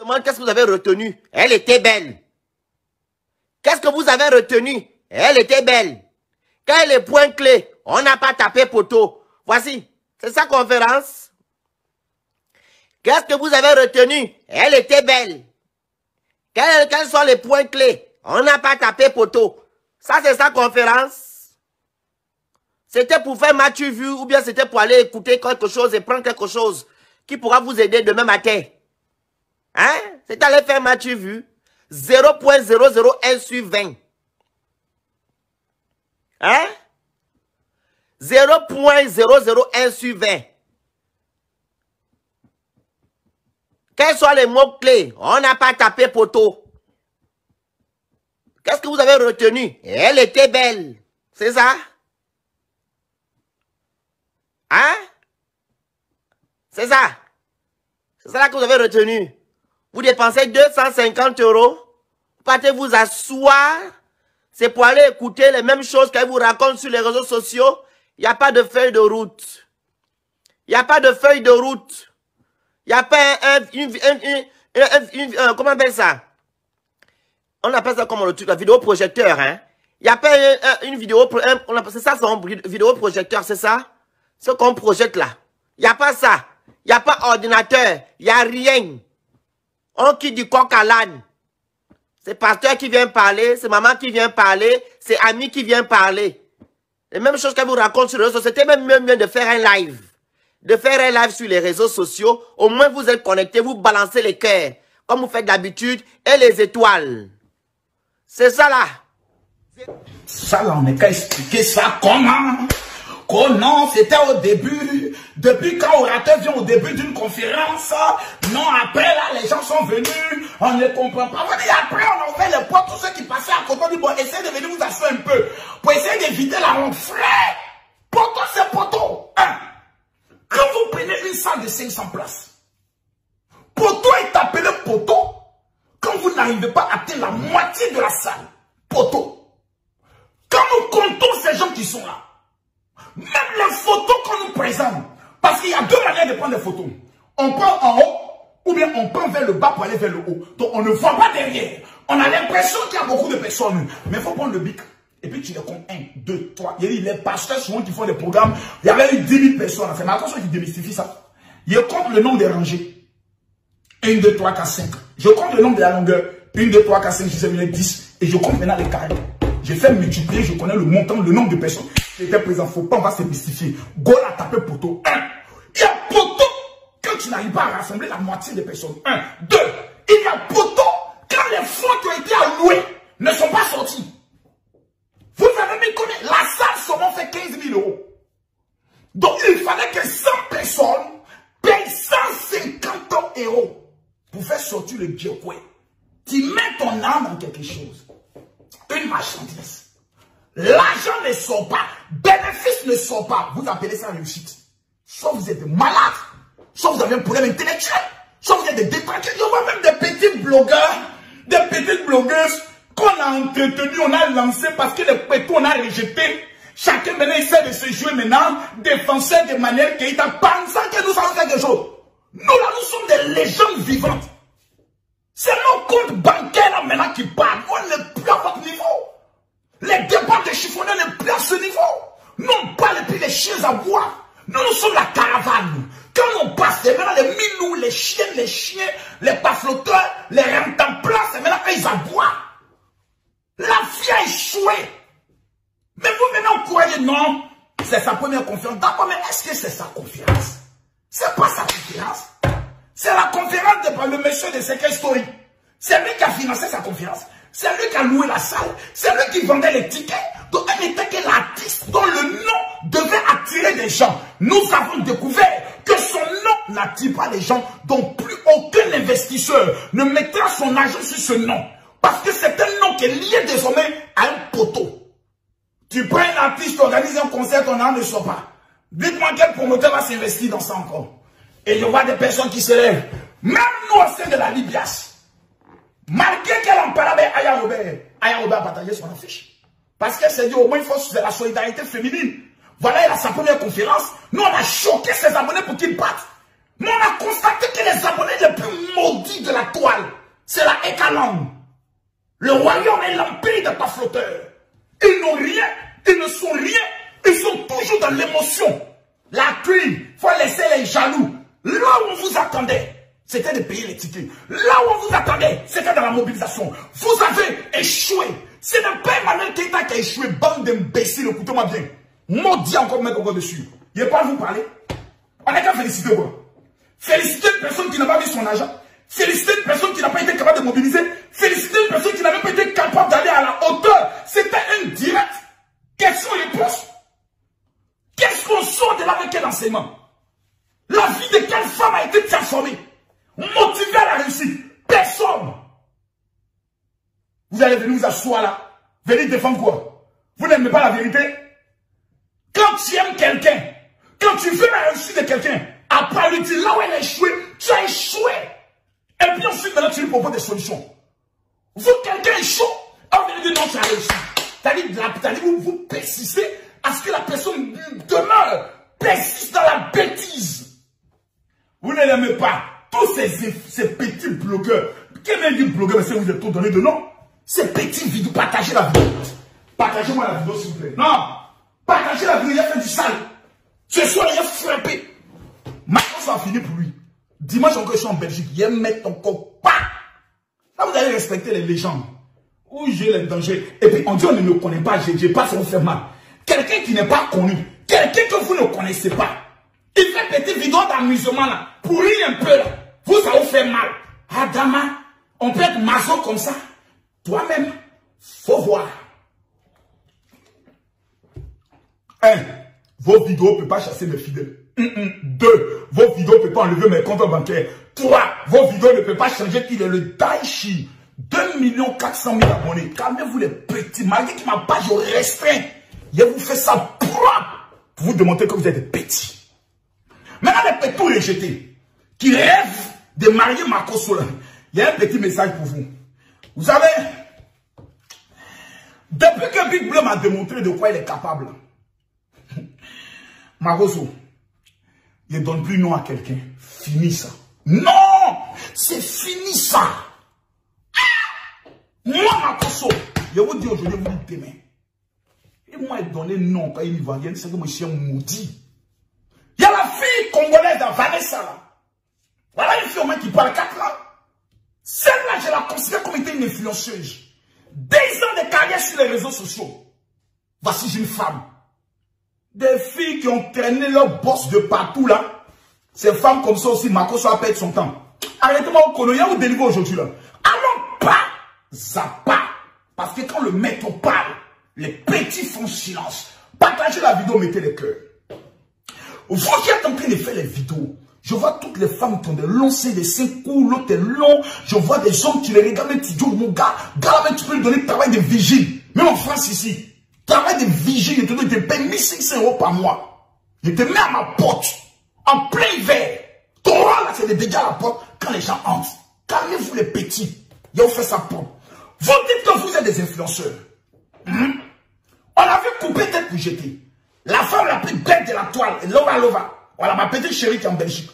demande qu'est-ce que vous avez retenu. Elle était belle. Qu'est-ce que vous avez retenu? Elle était belle. Quels sont les points clés? On n'a pas tapé poteau. Voici. C'est sa conférence. Qu'est-ce que vous avez retenu? Elle était belle. Quels sont les points clés? On n'a pas tapé poteau. Ça, c'est sa conférence. C'était pour faire match vu ou bien c'était pour aller écouter quelque chose et prendre quelque chose qui pourra vous aider demain matin. Hein? C'est aller faire match vu. 0.001 sur 20. Hein? 0.001 sur 20. Quels sont les mots-clés? On n'a pas tapé poteau. Qu'est-ce que vous avez retenu? Elle était belle. C'est ça? Hein? C'est ça? C'est ça là que vous avez retenu. Vous dépensez 250 €. Vous partez vous asseoir. C'est pour aller écouter les mêmes choses qu'elle vous raconte sur les réseaux sociaux. Il n'y a pas de feuille de route. Il n'y a pas de feuille de route. Il n'y a pas comment on appelle ça? On appelle ça comme le truc, la vidéo projecteur, hein? Il n'y a pas une vidéo, c'est ça son vidéo projecteur, c'est ça? Ce qu'on projette là. Il n'y a pas ça. Il n'y a pas ordinateur. Il n'y a rien. On quitte du coq à l'âne. C'est pasteur qui vient parler, c'est maman qui vient parler, c'est ami qui vient parler. Les mêmes choses qu'elle vous raconte sur les réseaux sociaux, c'était même mieux de faire un live. De faire un live sur les réseaux sociaux, au moins vous êtes connectés, vous balancez les cœurs, comme vous faites d'habitude, et les étoiles. C'est ça là. Ça là, on n'est qu'à expliquer ça comment? Oh non, c'était au début. Depuis quand orateur vient au début d'une conférence, non, après là, les gens sont venus, on ne comprend pas. Et après, on a fait le poids, tous ceux qui passaient à côté, on dit, bon, essayez de venir vous asseoir un peu, pour essayer d'éviter la honte. Frère, poteau, c'est poteau. Hein? Quand vous prenez une salle de 500 places, poteau est appelé poteau quand vous n'arrivez pas à atteindre la moitié de la salle. Poteau. Quand nous comptons ces gens qui sont là, même les photos qu'on nous présente, parce qu'il y a deux manières de prendre des photos. On prend en haut, ou bien on prend vers le bas pour aller vers le haut. Donc on ne voit pas derrière. On a l'impression qu'il y a beaucoup de personnes. Mais il faut prendre le bic. Et puis tu les comptes 1, 2, 3. Il y a les pasteurs souvent qui font des programmes. Il y avait eu 10 000 personnes. Mais attention qui démystifie ça. Je compte le nombre des rangées. 1, 2, 3, 4, 5. Je compte le nombre de la longueur. 1, 2, 3, 4, 5, 6, 7, 8, 10. Et je compte maintenant les carrés. Je fais multiplier, je connais le montant, le nombre de personnes qui étaient présentes. Faut pas, on va se mystifier. Go a tapé poteau. 1. Il y a poteau quand tu n'arrives pas à rassembler la moitié des personnes. 1. 2. Il y a poteau quand les fonds qui ont été alloués ne sont pas sortis. Vous avez mis combien? La salle seulement fait 15 000 €. Donc il fallait que 100 personnes payent 150 € pour faire sortir le Djekwe. Tu mets ton âme en quelque chose. Une marchandise. L'argent ne sort pas. Bénéfice ne sort pas. Vous appelez ça réussite. Soit vous êtes malade, soit vous avez un problème intellectuel, soit vous êtes des détraqués. Il y a même des petits blogueurs, des petites blogueuses qu'on a entretenues, on a lancé parce que les pétos on a rejeté. Chacun maintenant essaie de se jouer maintenant, défenseur de manière qu'il a pensant que nous savons quelque chose. Nous là, nous sommes des légendes vivantes. C'est nos comptes bancaires là maintenant qui parlent. On n'est plus à votre niveau. Les dépenses de chiffonneurs n'est plus à ce niveau. Nous on parle et puis les chiens à boire. Nous, nous sommes la caravane. Quand on passe, c'est maintenant les minous, les chiens, les pafloteurs, les rentemplants, c'est maintenant qu'ils aboient. La fille a échoué. Mais vous maintenant vous croyez non, c'est sa première conférence. D'accord, mais est-ce que c'est sa conférence? C'est pas sa conférence. C'est la conférence de le monsieur de Secret Story. C'est lui qui a financé sa conférence. C'est lui qui a loué la salle. C'est lui qui vendait les tickets. Donc elle n'était que l'artiste dont le nom devait attirer des gens. Nous avons découvert que son nom n'attire pas les gens. Donc plus aucun investisseur ne mettra son argent sur ce nom. Parce que c'est un nom qui est lié désormais à un poteau. Tu prends un artiste, tu organises un concert, ton nom ne sort pas. Dites-moi quel promoteur va s'investir dans ça encore. Et il y aura des personnes qui se lèvent. Même nous au sein de la Libias. Malgré qu'elle en parle avec Aya Robert a partagé son affiche. Parce qu'elle s'est dit au moins il faut la solidarité féminine. Voilà, elle a sa première conférence. Nous on a choqué ses abonnés pour qu'ils partent. Mais on a constaté que les abonnés les plus maudits de la toile, c'est la Ekaland. Le royaume est l'empire de ta flotteur. Ils n'ont rien, ils ne sont rien, ils sont toujours dans l'émotion. La pluie, il faut laisser les jaloux. Là où on vous attendait, c'était de payer les tickets. Là où on vous attendait, c'était dans la mobilisation. Vous avez échoué. Ce n'est pas Emmanuel Keïta qui a échoué, bande d'imbéciles, écoutez-moi bien. Maudit encore mettre encore dessus. Il n'est pas à vous parler. On n'a qu'à féliciter quoi. Féliciter une personne qui n'a pas mis son argent. Féliciter une personne qui n'a pas été capable de mobiliser. Féliciter une personne qui n'a même pas été capable d'aller à la hauteur. C'était un direct. Question-réponse. Qu'est-ce qu'on sort de là avec quel enseignement? La vie de quelle femme a été transformée? Motivée à la réussite? Personne. Vous allez venir vous asseoir là. Venir défendre quoi? Vous n'aimez pas la vérité? Quand tu aimes quelqu'un, quand tu veux la réussite de quelqu'un, après lui dire là où elle a échoué, tu as échoué. Et puis ensuite, maintenant, tu lui proposes des solutions. Vous, quelqu'un échoue, on vient dire non, tu as réussi. C'est-à-dire, vous persistez à ce que la personne demeure, persiste dans la bêtise. Vous ne l'aimez pas. Tous ces petits blogueurs, quel est le blogueur, si vous êtes tout donné de nom? Ces petits vidéos, partagez la vidéo. Partagez-moi la vidéo, s'il vous plaît. Non, partagez la vidéo, il a fait du sale. Ce soir, il a frappé. Maintenant, ça a fini pour lui. Dimanche encore, je suis en Belgique. Il met encore pas. Là, vous allez respecter les légendes. Où j'ai les dangers. Et puis, on dit, on ne me connaît pas. J'ai pas, ça vous fait mal. Quelqu'un qui n'est pas connu. Quelqu'un que vous ne connaissez pas. Il fait petite vidéo d'amusement là. Pour rire un peu là. Vous, ça vous fait mal. Adama, on peut être maçon comme ça. Toi-même, faut voir. 1. Vos vidéos ne peuvent pas chasser mes fidèles. 2. Vos vidéos ne peuvent pas enlever mes comptes bancaires. 3. Vos vidéos ne peuvent pas changer qu'il est le Daichi. 2 400 000 abonnés. Calmez-vous les petits. Malgré que ma page restreint, je vous fais ça propre pour vous démontrer que vous êtes des petits. Maintenant, les petits rejetés qui rêvent de marier Marco Sola, il y a un petit message pour vous. Vous savez, depuis que Big Bleu m'a démontré de quoi il est capable, Maroso, il ne donne plus nom à quelqu'un. Fini ça. Non! C'est fini ça! Moi, Makoso, je vous dis aujourd'hui, vous dites demain. Et moi, il donne nom quand il va, c'est que mon chien maudit. Il y a la fille congolaise à Vanessa là. Voilà une fille au moins qui parle 4 ans. Celle-là, je la considère comme étant une influenceuse. 10 ans de carrière sur les réseaux sociaux. Voici une femme. Des filles qui ont traîné leur boss de partout là. Ces femmes comme ça aussi, Makoso a perdu son temps. Arrêtez-moi au Koloya ou délivré aujourd'hui là. Allons pas, Zappa. Parce que quand le maître parle, les petits font silence. Partagez la vidéo, mettez les cœurs. Vous qui êtes en train de faire les vidéos, je vois toutes les femmes qui ont des longs seins, des seins courts, l'autre est long. Je vois des hommes qui les regardent, mais tu dis, mon gars, tu peux lui donner le travail de vigile. Même en France ici, travail de vigile, je te donne, je te paye 1500 € par mois. Je te mets à ma porte, en plein hiver. Ton rôle là, c'est de dégager la porte quand les gens entrent. Calmez-vous les petits. Je vous fais ça propre. Vous dites que vous êtes des influenceurs. On avait coupé tête pour jeter. La femme la plus belle de la toile, Lova. Voilà ma petite chérie qui est en Belgique.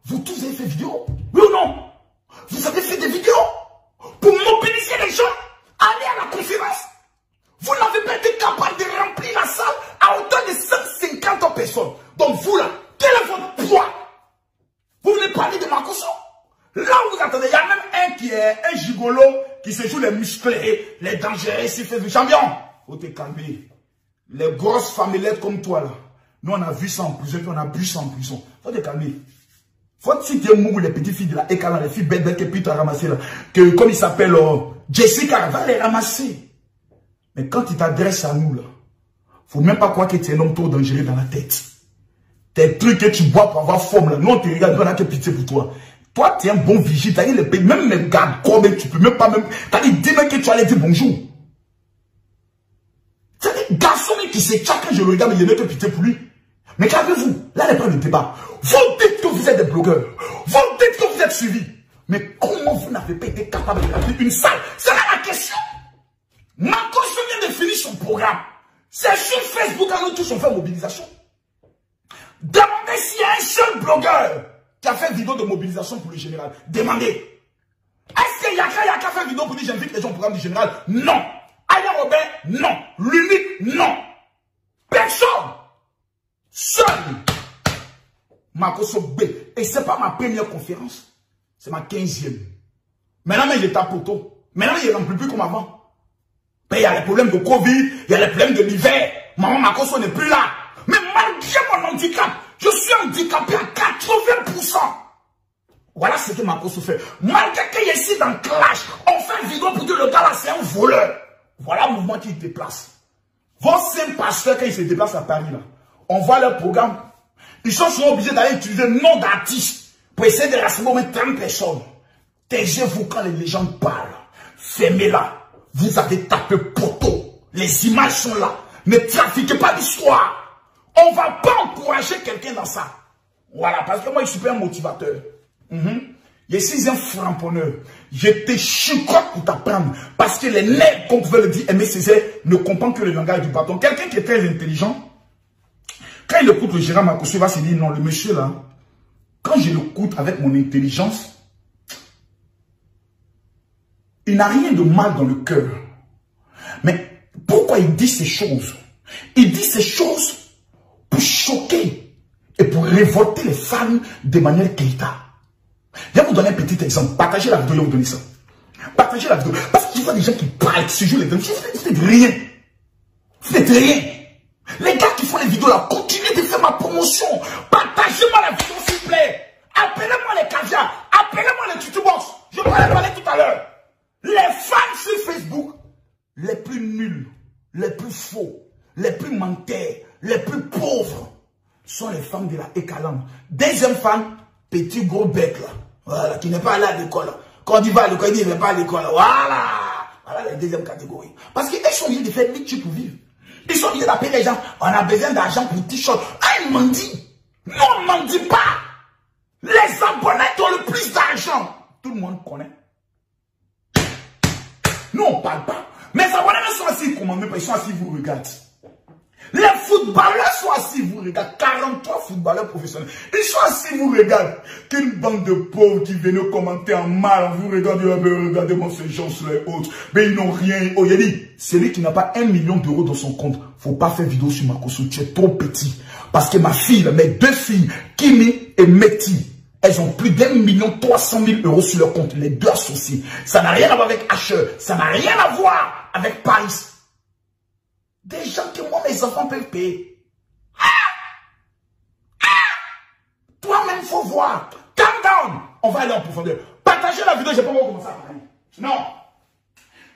Vous tous avez fait vidéo? Oui ou non? Vous avez fait des vidéos pour mobiliser les gens, aller à la conférence. Vous n'avez pas été capable de remplir la salle à hauteur de 150 personnes. Donc vous là, quel est votre poids? Vous voulez parler de Makoso? Là où vous attendez, il y a même un qui est un gigolo qui se joue les musclés, les dangereux, s'il fait du champion. Faut te calmer. Les grosses famillettes comme toi là, nous on a vu ça en prison, puis on a bu ça en prison. Faut te calmer. Faut que tu te mou les petites filles de la Ekala, les filles belles que puis tu as ramassé là, que comme il s'appelle Jessica, va les ramasser. Mais quand il t'adresse à nous là, faut même pas croire que tu es un homme trop dangereux dans la tête. Tes trucs que tu bois pour avoir forme là, nous on te regarde, on a que pitié pour toi. Toi, tu es un bon vigile, t'as dit les pays, même les gars, tu peux même pas même, t'as dit demain que tu allais dire bonjour. C'est des garçons qui se tchakent quand je le regarde, mais il n'y a que pitié pour lui. Mais qu'avez-vous? Là n'est pas le débat. Vous dites que vous êtes des blogueurs. Vous dites que vous êtes suivis. Mais comment vous n'avez pas été capable de remplir une salle? C'est là la question. Makoso vient de finir son programme. C'est sur Facebook à nous tous on fait mobilisation. Demandez s'il y a un seul blogueur qui a fait une vidéo de mobilisation pour le général. Demandez. Est-ce que Yaka fait une vidéo pour dire j'invite les gens au programme du général? Non. Aya Robin, non. L'unique, non. Personne. Seul. Makoso B. Et c'est pas ma première conférence. C'est ma 15e. Maintenant, il est à poteau. Maintenant, il ne remplit plus comme avant. Mais il y a les problèmes de Covid, il y a les problèmes de l'hiver. Maman Makoso n'est plus là. Mais malgré mon handicap, je suis handicapé à 80%. Voilà ce que Makoso fait. Malgré qu'il est ici dans Clash, on fait une vidéo pour dire le gars là c'est un voleur. Voilà le mouvement qui se déplace. Vos 5 pasteurs, quand ils se déplacent à Paris là, on voit leur programme. Ils sont souvent obligés d'aller utiliser le nom d'artistes pour essayer de rassembler au moins 30 personnes. Taisez-vous quand les légendes parlent. Fermez-la. Vous avez tapé poteau. Les images sont là. Ne trafiquez pas d'histoire. On ne va pas encourager quelqu'un dans ça. Voilà, parce que moi, je suis pas un motivateur. Je suis un framponneur. Je te chicote pour t'apprendre. Parce que les nègres, comme vous pouvez le dire, Aimé Césaire, ne comprennent que le langage du bâton. Quelqu'un qui est très intelligent, quand il écoute le gérant Makoso, il va se dire, non, le monsieur là, quand je l'écoute avec mon intelligence, il n'a rien de mal dans le cœur. Mais pourquoi il dit ces choses? Il dit ces choses pour choquer et pour révolter les femmes d'Emmanuel Keïta. Je vais vous donner un petit exemple. Partagez la vidéo, je vais vous donner ça. Partagez la vidéo. Parce qu'il y a des gens qui parlent, qui se jouent les deux. Faites rien. Faites rien. Les gars qui font les vidéos là, continuez de faire ma promotion. Partagez-moi la vidéo, s'il vous plaît. Appelez-moi les caviars. Appelez-moi les tutubox. Je vous en ai parlé tout à l'heure. Les femmes sur Facebook, les plus nuls, les plus faux, les plus menteurs, les plus pauvres, sont les femmes de la Ekalam. Deuxième femme, petit gros bec là. Voilà, qui n'est pas allé à l'école. Quand il va à l'école, il dit, il n'est pas à l'école. Voilà. Voilà la deuxième catégorie. Parce qu'ils sont obligés de faire métier pour vivre. Ils sont obligés d'appeler les gens. On a besoin d'argent pour t-shirt. Ah, ils m'ont dit. Non, on ne m'en dit pas. Les abonnés ont le plus d'argent. Tout le monde connaît. Nous, on ne parle pas. Mais les abonnés sont assis, comment même pas, ils sont assis, vous regardez. Les footballeurs sont assis, vous regardez. 43 footballeurs professionnels. Ils sont assis, vous regardez. Qu'une bande de pauvres qui viennent commenter en mal. Vous regardez, regardez-moi ces gens sur les autres. Mais ils n'ont rien. Oh, il a dit, celui qui n'a pas 1 million d'euros dans son compte, faut pas faire vidéo sur Makoso. Tu es trop petit. Parce que ma fille, mes 2 filles, Kimi et Meti, elles ont plus d'1 300 000 euros sur leur compte. Les 2 associés. Ça n'a rien à voir avec Asher. Ça n'a rien à voir avec Paris. Des gens que moi, mes enfants peuvent payer. Toi-même, il faut voir. Calm down. On va aller en profondeur. Partagez la vidéo, je n'ai pas encore commencé à parler. Non.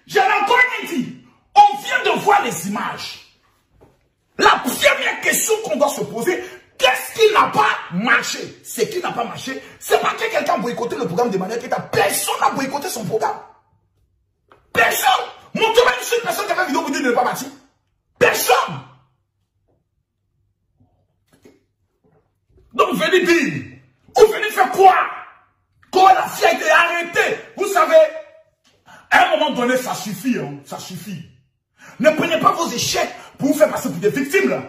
J'ai encore dit, on vient de voir les images. La première question qu'on doit se poser, qu'est-ce qui n'a pas marché? Ce qui n'a pas marché, c'est pas que quelqu'un a boycotté le programme d'Emmanuel Keïta. Personne n'a boycotté son programme. Personne. Montrez-moi une seule personne qui a fait une vidéo pour dire de ne pas marcher. Personne. Donc, venez dire, vous venez faire quoi? Quand la fille a été arrêtée, vous savez, à un moment donné, ça suffit, hein, ça suffit. Ne prenez pas vos échecs pour vous faire passer pour des victimes, là.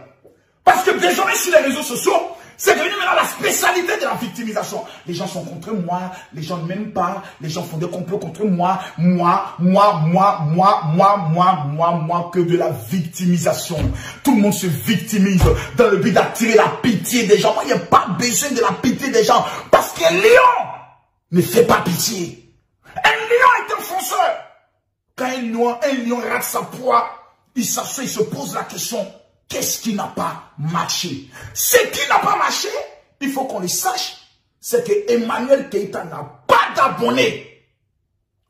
Parce que désormais, sur les réseaux sociaux, c'est devenu maintenant la spécialité de la victimisation. Les gens sont contre moi, les gens ne m'aiment pas, les gens font des complots contre moi, que de la victimisation. Tout le monde se victimise dans le but d'attirer la pitié des gens. Moi, il n'y a pas besoin de la pitié des gens, parce qu'un lion ne fait pas pitié. Un lion est un fonceur. Quand un lion rate sa proie, il s'assoit, il se pose la question, qu'est-ce qui n'a pas marché? Ce qui n'a pas marché, il faut qu'on le sache, c'est que Emmanuel Keïta n'a pas d'abonnés.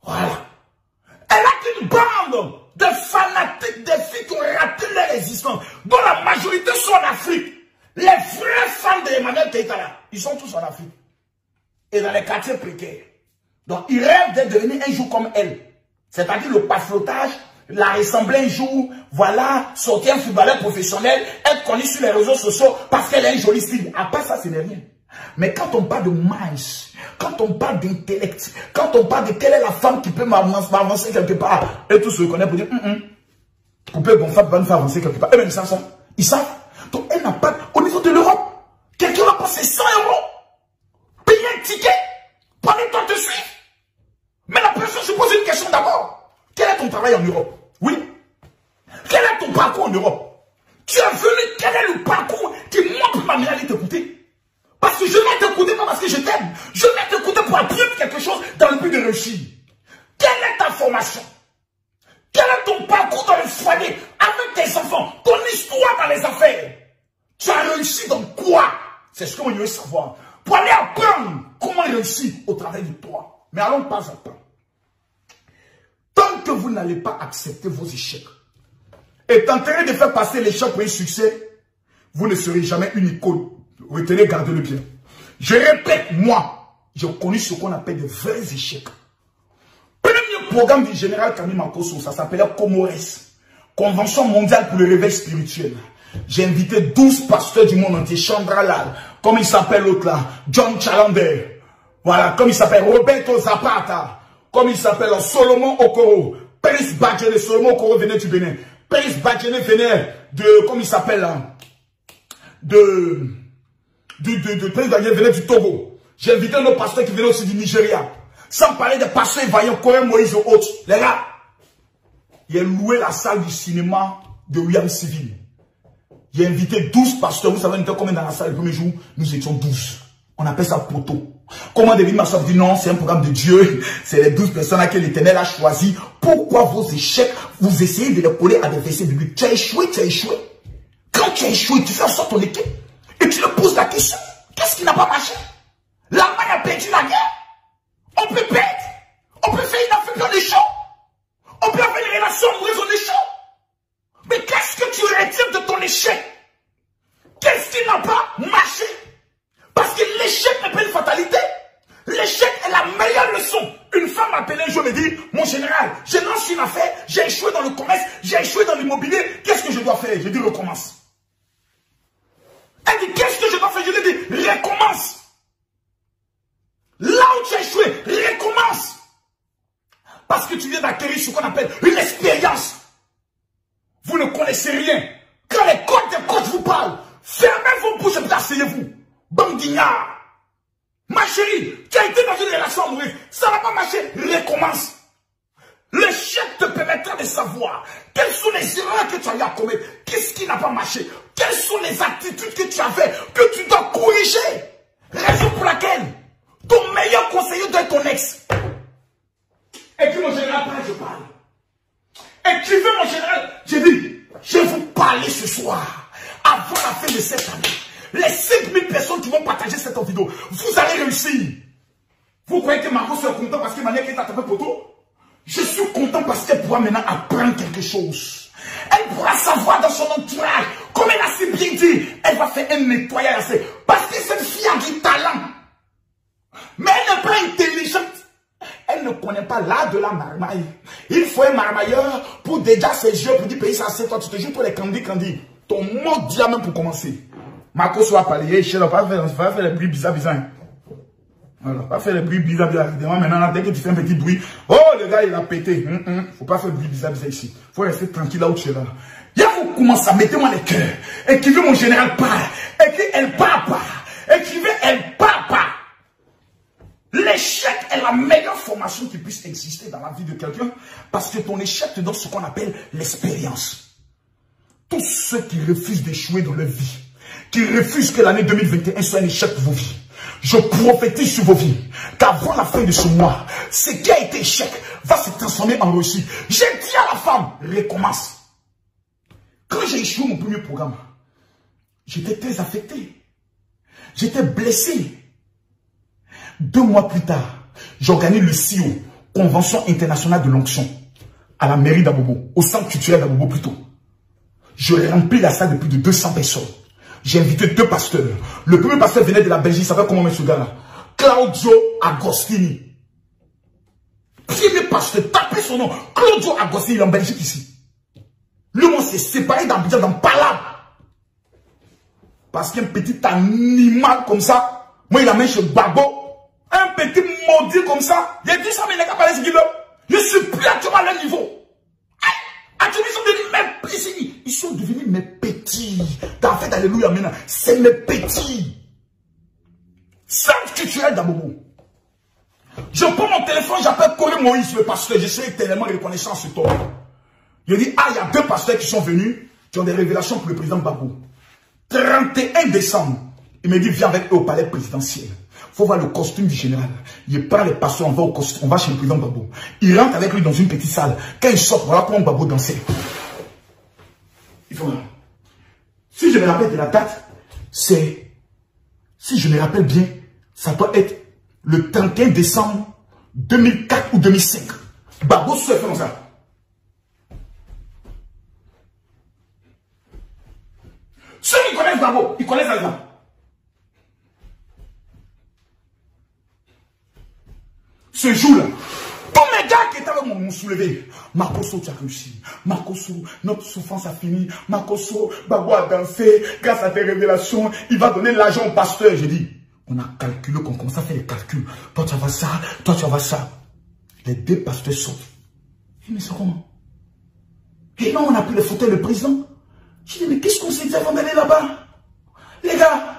Voilà. Elle a une bande de fanatiques, des filles qui ont raté leur existence, dont la majorité sont en Afrique. Les vrais fans d'Emmanuel Keïta, là, ils sont tous en Afrique. Et dans les quartiers précaires. Donc, ils rêvent de devenir un jour comme elle. C'est-à-dire le paflotage, la ressembler un jour, voilà, sortir un footballeur professionnel, être connu sur les réseaux sociaux parce qu'elle a un joli style. À part ça, ce n'est rien. Mais quand on parle de minds, quand on parle d'intellect, quand on parle de quelle est la femme qui peut m'avancer quelque part, et tous se reconnaissent pour dire, coupé gonflable va nous faire avancer quelque part. Et même ça, ils savent. Donc, elle n'a pas, au niveau de l'Europe, quelqu'un va passer 100 euros. Puis payer un ticket pour aller toi te suivre. Mais la personne se pose une question d'abord. Quel est ton travail en Europe? Oui. Quel est ton parcours en Europe? Tu es venu, quel est le parcours qui moi pour m'amener à aller t'écouter? Parce que je vais t'écouter pas parce que je t'aime. Je vais t'écouter pour apprendre quelque chose dans le but de réussir. Quelle est ta formation? Quel est ton parcours dans le foyer avec tes enfants? Ton histoire dans les affaires? Tu as réussi dans quoi? C'est ce qu'on veut savoir. Pour aller apprendre comment réussir au travail de toi. Mais allons pas à pas. Tant que vous n'allez pas accepter vos échecs et tenter de faire passer l'échec pour un succès, vous ne serez jamais une icône. Retenez, gardez-le bien. Je répète, moi, j'ai connu ce qu'on appelle de vrais échecs. Premier programme du général Camille Makosso, ça s'appelait Comores, Convention mondiale pour le réveil spirituel. J'ai invité 12 pasteurs du monde entier, Chandra Lal, comme il s'appelle l'autre là, John Chalander, voilà, comme il s'appelle Roberto Zapata, comme il s'appelle Solomon Okoro, Pérez Badjene, Solomon Okoro venait du Bénin, Pérez Badjene venait de, comme il s'appelle là, Pérez Badjene venait du Togo. J'ai invité nos pasteurs qui venaient aussi du Nigeria. Sans parler des pasteurs voyants, Cohen, Moïse et autres. Les gars, il a loué la salle du cinéma de William Civil. J'ai invité 12 pasteurs. Vous savez, nous étions combien dans la salle le premier jour? Nous étions 12. On appelle ça poteau. Comment David Massaf dit non, c'est un programme de Dieu. C'est les 12 personnes à qui l'Éternel a choisi. Pourquoi vos échecs, vous essayez de les coller à des versets bibliques? Tu as échoué, tu as échoué. Quand tu as échoué, tu fais en sorte ton équipe. Et tu leur poses la question. Qu'est-ce qui n'a pas marché? L'Allemagne a perdu la guerre. On peut perdre. On peut faire une Afrique en échec. On peut avoir une relation amoureuse en échec. Mais qu'est-ce que tu retires de ton échec? Qu'est-ce qui n'a pas marché? Parce que l'échec n'est pas une fatalité. L'échec est la meilleure leçon. Une femme m'a appelé un jour et me dit, mon général, je lance une affaire, j'ai échoué dans le commerce, j'ai échoué dans l'immobilier, qu'est-ce que je dois faire? J'ai dit, recommence. Elle dit, qu'est-ce que je dois faire? Je lui ai dit, recommence. Là où tu as échoué, recommence. Parce que tu viens d'acquérir ce qu'on appelle une expérience. Vous ne connaissez rien. Quand les coachs des coachs vous parlent, fermez vos bouches et puis asseyez-vous. Bandignard. Ma chérie, tu as été dans une relation amoureuse. Ça n'a pas marché. Recommence. L'échec te permettra de savoir quelles sont les erreurs que tu as eu à commettre. Qu'est-ce qui n'a pas marché? Quelles sont les attitudes que tu avais que tu dois corriger? Raison pour laquelle ton meilleur conseiller doit être ton ex. Et puis mon général, je parle. Écrivez mon général. J'ai dit, je vais vous parler ce soir. Avant la fin de cette année. Les 5000 personnes qui vont partager cette vidéo. Vous allez réussir. Vous croyez que Marco soit content parce que Mané est à tapé poteau? Je suis content parce qu'elle pourra maintenant apprendre quelque chose. Elle pourra savoir dans son entourage. Comme elle a si bien dit, elle va faire un nettoyage. Parce que cette fille a du talent. Mais elle n'est pas intelligente. Elle ne connaît pas l'art de la marmaille. Il faut un marmailleur pour déjà ses yeux, pour dire, pays, ça c'est toi, tu te joues pour les candis. Ton mot diamant pour commencer. Marco soit parlé, je ne vais pas faire les bruits bizarres. Voilà, pas faire les bruits bizarres. Maintenant, dès que tu fais un petit bruit, oh, le gars, il a pété. Faut pas faire de bruit bizarre ici. Faut rester tranquille là où tu es là. Il y a vous commencez à mettre moi les cœurs. Écrivez mon général part. Écrivez elle part pas. Écrivez elle part pas. L'échec est la meilleure formation qui puisse exister dans la vie de quelqu'un parce que ton échec te donne ce qu'on appelle l'expérience. Tous ceux qui refusent d'échouer dans leur vie, qui refusent que l'année 2021 soit un échec pour vos vies, je prophétise sur vos vies qu'avant la fin de ce mois, ce qui a été échec va se transformer en réussite. J'ai dit à la femme, recommence. Quand j'ai échoué mon premier programme, j'étais très affecté. J'étais blessé. 2 mois plus tard, j'organise le CIO, Convention internationale de l'onction, à la mairie d'Abobo, au centre culturel d'Abobo plutôt. Je remplis la salle de plus de 200 personnes. J'ai invité 2 pasteurs. Le premier pasteur venait de la Belgique, il s'appelle comment mettre ce gars-là? Claudio Agostini. Premier pasteur, tapez son nom. Claudio Agostini, il est en Belgique ici. Le monde s'est séparé d'Abidjan dans Palab. Parce qu'un petit animal comme ça, moi il a mis chez Babo. Un petit maudit comme ça, il a dit ça, mais il n'a pas parlé ce qu'il veut. Je suis plus actuellement à leur niveau. Actuellement, ils sont devenus mes petits. Ils sont devenus mes petits. T'as fait alléluia maintenant. C'est mes petits. Sache que tu es Dabobo. Je prends mon téléphone, j'appelle Corée Moïse, le pasteur. Je suis tellement reconnaissant sur toi. Je dis, ah, il y a 2 pasteurs qui sont venus, qui ont des révélations pour le président Gbagbo. 31 décembre, il me dit, viens avec eux au palais présidentiel. Il faut voir le costume du général. Il prend les pasteurs, on va chez le président Gbagbo. Il rentre avec lui dans une petite salle. Quand il sort, voilà comment Gbagbo dansait. Il faut voir. Si je me rappelle de la date, c'est, si je me rappelle bien, ça doit être le 31 décembre 2004 ou 2005. Gbagbo se fait comme ça. Ceux qui connaissent Gbagbo, ils connaissent Alva. Ce jour-là, tous mes gars qui étaient avec moi m'ont soulevé. Makoso, tu as réussi. Makoso, notre souffrance a fini. Makoso, Gbagbo a dansé. Grâce à tes révélations, il va donner l'argent au pasteur. J'ai dit, on a calculé, qu'on commence à faire les calculs. Toi, tu vas ça, toi, tu vas ça. Les 2 pasteurs sortent. Mais c'est comment? Et non, on a pris le fauteuil, le président. J'ai dit, mais qu'est-ce qu'on s'est dit avant d'aller là-bas? Les gars,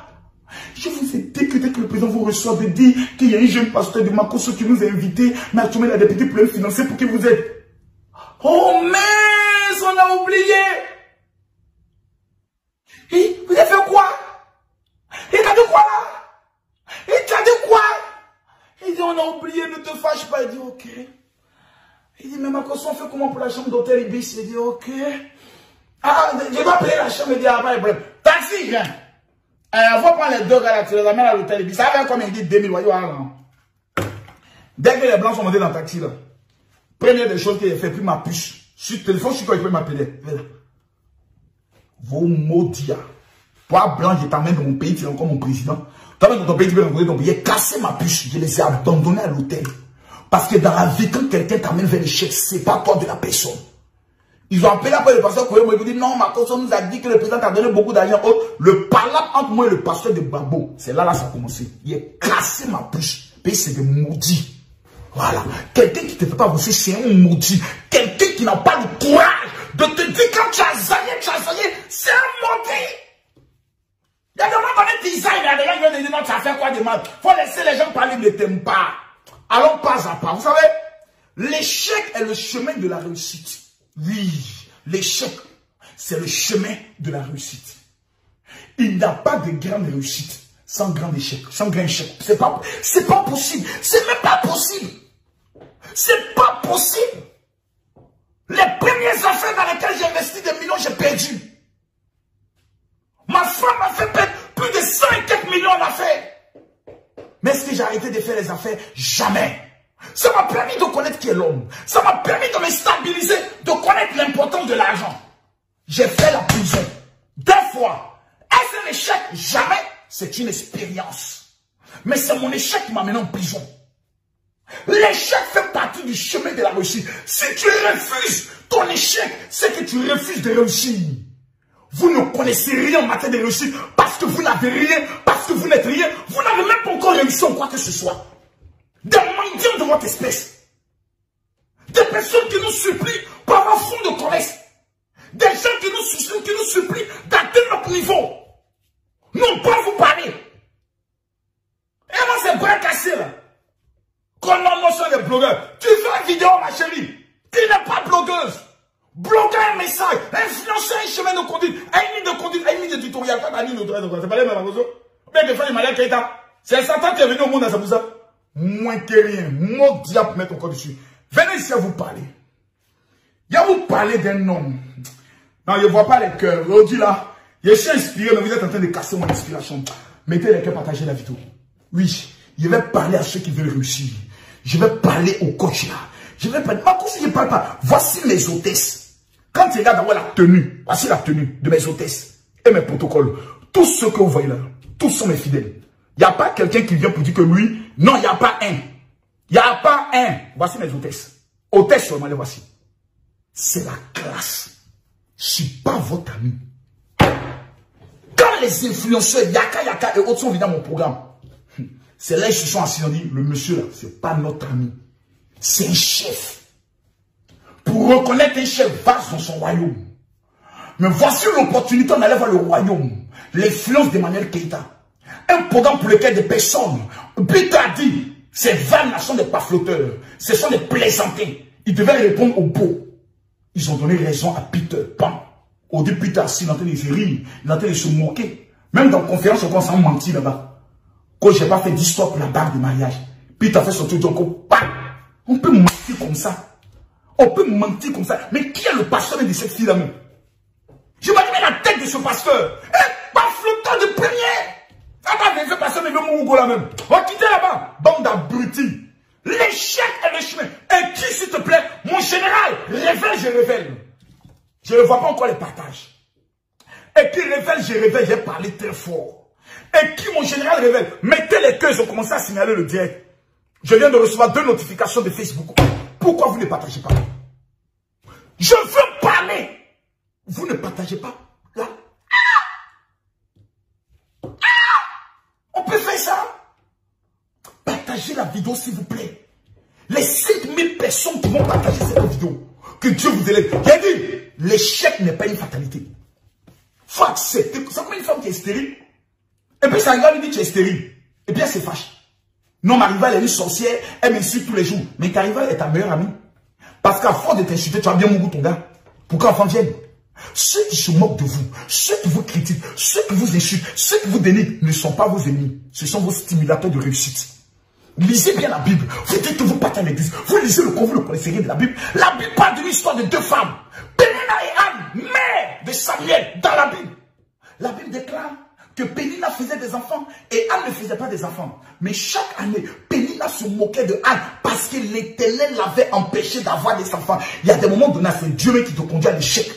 je vous ai dit que dès que le président vous reçoit, de dire qu'il y a un jeune pasteur de Makoso qui nous a invités, mais actuellement la députée pour le financer pour que vous êtes. Oh, mais on a oublié. Et vous avez fait quoi? Et t'as dit quoi là? Et t'as dit quoi? Il dit, on a oublié, ne te fâche pas. Il dit, ok. Il dit, mais Makoso, on fait comment pour la chambre d'hôtel Ibis? Il dit, ok. Ah, je dois payer la chambre. Il dit, ah, pas de problème. Taxi, viens. On va prendre les 2 gars là, tu les amènes à l'hôtel Ibis. Ça va comme il dit 2000 voyous. Dès que les blancs sont montés dans le taxi là, première des choses qu'il a fait, puis ma puce. Sur le téléphone, je suis quoi, il peut m'appeler. Vos maudits. Toi, blanc, je t'amène dans mon pays, tu es encore mon président. Toi, dans ton pays, tu peux rencontrer ton pays. J'ai cassé ma puce. Je les ai abandonnés à l'hôtel. Parce que dans la vie, quand quelqu'un t'amène vers l'échec, c'est pas toi de la personne. Ils ont appelé après le pasteur Koyo, ils ont dit non, Makoso nous a dit que le président t'a donné beaucoup d'argent. Oh, le palabre entre moi et le pasteur de Gbagbo, c'est là ça a commencé. Il a cassé ma puce. Puis c'est des maudits. Voilà. Quelqu'un qui ne te fait pas bosser, c'est un maudit. Quelqu'un qui n'a pas le courage de te dire quand tu as zaillé, c'est un maudit. Il y a des gens qui disent ça, il y a des gens qui disent non, tu as fait quoi de mal. Il faut laisser les gens parler, ne t'aiment pas. Allons pas à pas. Vous savez, l'échec est le chemin de la réussite. Oui, l'échec, c'est le chemin de la réussite. Il n'y a pas de grande réussite sans grand échec, sans grand échec. C'est pas possible. C'est même pas possible. C'est pas possible. Les premières affaires dans lesquelles j'ai investi des millions, j'ai perdu. Ma femme m'a fait perdre plus de 104 millions d'affaires. Mais est-ce que j'ai arrêté de faire les affaires? Jamais. Ça m'a permis de connaître qui est l'homme. Ça m'a permis de me stabiliser, de connaître l'importance de l'argent. J'ai fait la prison 2 fois. Est-ce un échec? Jamais. C'est une expérience. Mais c'est mon échec qui m'a mené en prison. L'échec fait partie du chemin de la réussite. Si tu refuses ton échec, c'est que tu refuses de réussir. Vous ne connaissez rien en matière de réussite parce que vous n'avez rien, parce que vous n'êtes rien. Vous n'avez même pas encore réussi en quoi que ce soit. Des mendiants de votre espèce. Des personnes qui nous supplient pour avoir fond de connaissance. Des gens qui nous supplient d'atteindre notre niveau. Non pas vous parler. Et moi c'est bras cassé là. Qu'on en sur les blogueurs. Tu fais une vidéo ma chérie. Tu n'es pas blogueuse. Bloquer un message. Influencer un chemin de conduite. Un ligne de conduite. Un ligne de tutoriel. Pas une ligne de tutoriel. C'est pas les mêmes choses. Bien que faire du malin Keita. C'est Satan qui est venu au monde à Sabouza. Moins que rien. Mon diable mettre encore dessus. Venez ici à vous parler. Il y a vous parler d'un homme. Non, je ne vois pas les cœurs. Aujourd'hui là, je suis inspiré, mais vous êtes en train de casser mon inspiration. Mettez les cœurs, partagez la vidéo. Oui, je vais parler à ceux qui veulent réussir. Je vais parler aux coachs là. Je vais parler. Ma coach, je ne parle pas. Voici mes hôtesses. Quand tu regardes d'abord la tenue, voici la tenue de mes hôtesses et mes protocoles. Tous ceux que vous voyez là, tous sont mes fidèles. Il n'y a pas quelqu'un qui vient pour dire que lui, non, il n'y a pas un. Il n'y a pas un. Voici mes hôtesses. Hôtesses seulement, les voici. C'est la classe. Je ne suis pas votre ami. Quand les influenceurs Yaka et autres sont venus dans mon programme, c'est là qu'ils se sont assis et ont dit, le monsieur là, ce n'est pas notre ami. C'est un chef. Pour reconnaître un chef, va dans son royaume. Mais voici l'opportunité, on allait voir le royaume. L'influence d'Emmanuel Keita. Un programme pour lequel des personnes, Peter a dit, ces vannes sont des pafloteurs, ce sont des plaisantins. Ils devaient répondre au beau. Ils ont donné raison à Peter Pan. Au début, Peter assis, il entend les rire, il entend les se moquer. Même dans la conférence, on commence à mentir là-bas. Quand je n'ai pas fait d'histoire pour la barre de mariage, Peter a fait sortir donc on peut mentir comme ça. On peut mentir comme ça. Mais qui est le pasteur de cette fille-là même? Je m'imagine la tête de ce pasteur. Un pafloteur de première. Attends, le pasteur de Mougo là même. On va quitter là-bas. Bande d'abrutis. L'échec est le chemin. Et qui, s'il te plaît, mon général, révèle, je révèle. Je ne vois pas encore les partages. Et qui révèle, je révèle, j'ai parlé très fort. Et qui, mon général, révèle. Mettez les queues, ils ont commencé à signaler le direct. Je viens de recevoir 2 notifications de Facebook. Pourquoi vous ne partagez pas? Je veux parler. Vous ne partagez pas. Là. On peut faire ça. Partagez la vidéo, s'il vous plaît. Les 5000 personnes qui vont partager cette vidéo. Que Dieu vous élève. J'ai dit, l'échec n'est pas une fatalité. Faut accepter. Ça comme une femme qui est stérile. Et puis ça regarde, lui dit tu es stérile. Et puis elle se fâche. Non, ma rivale, elle est une sorcière. Elle m'insulte tous les jours. Mais ta rivale est ta meilleure amie. Parce qu'à force de t'insulter, tu as bien mon goût, ton gars. Pour que l'enfant vienne. Ceux qui se moquent de vous, ceux qui vous critiquent, ceux qui vous insultent, ceux qui vous dénigrent ne sont pas vos ennemis. Ce sont vos stimulateurs de réussite. Lisez bien la Bible. Vous dites que vous partez à l'église. Vous lisez le convoi, le connaissez de la Bible. La Bible parle d'une histoire de 2 femmes. Pénina et Anne, mère de Samuel, dans la Bible. La Bible déclare que Pénina faisait des enfants et Anne ne faisait pas des enfants. Mais chaque année, Pénina se moquait de Anne parce que l'Éternel l'avait empêché d'avoir des enfants. Il y a des moments donnés, c'est Dieu qui te conduit à l'échec.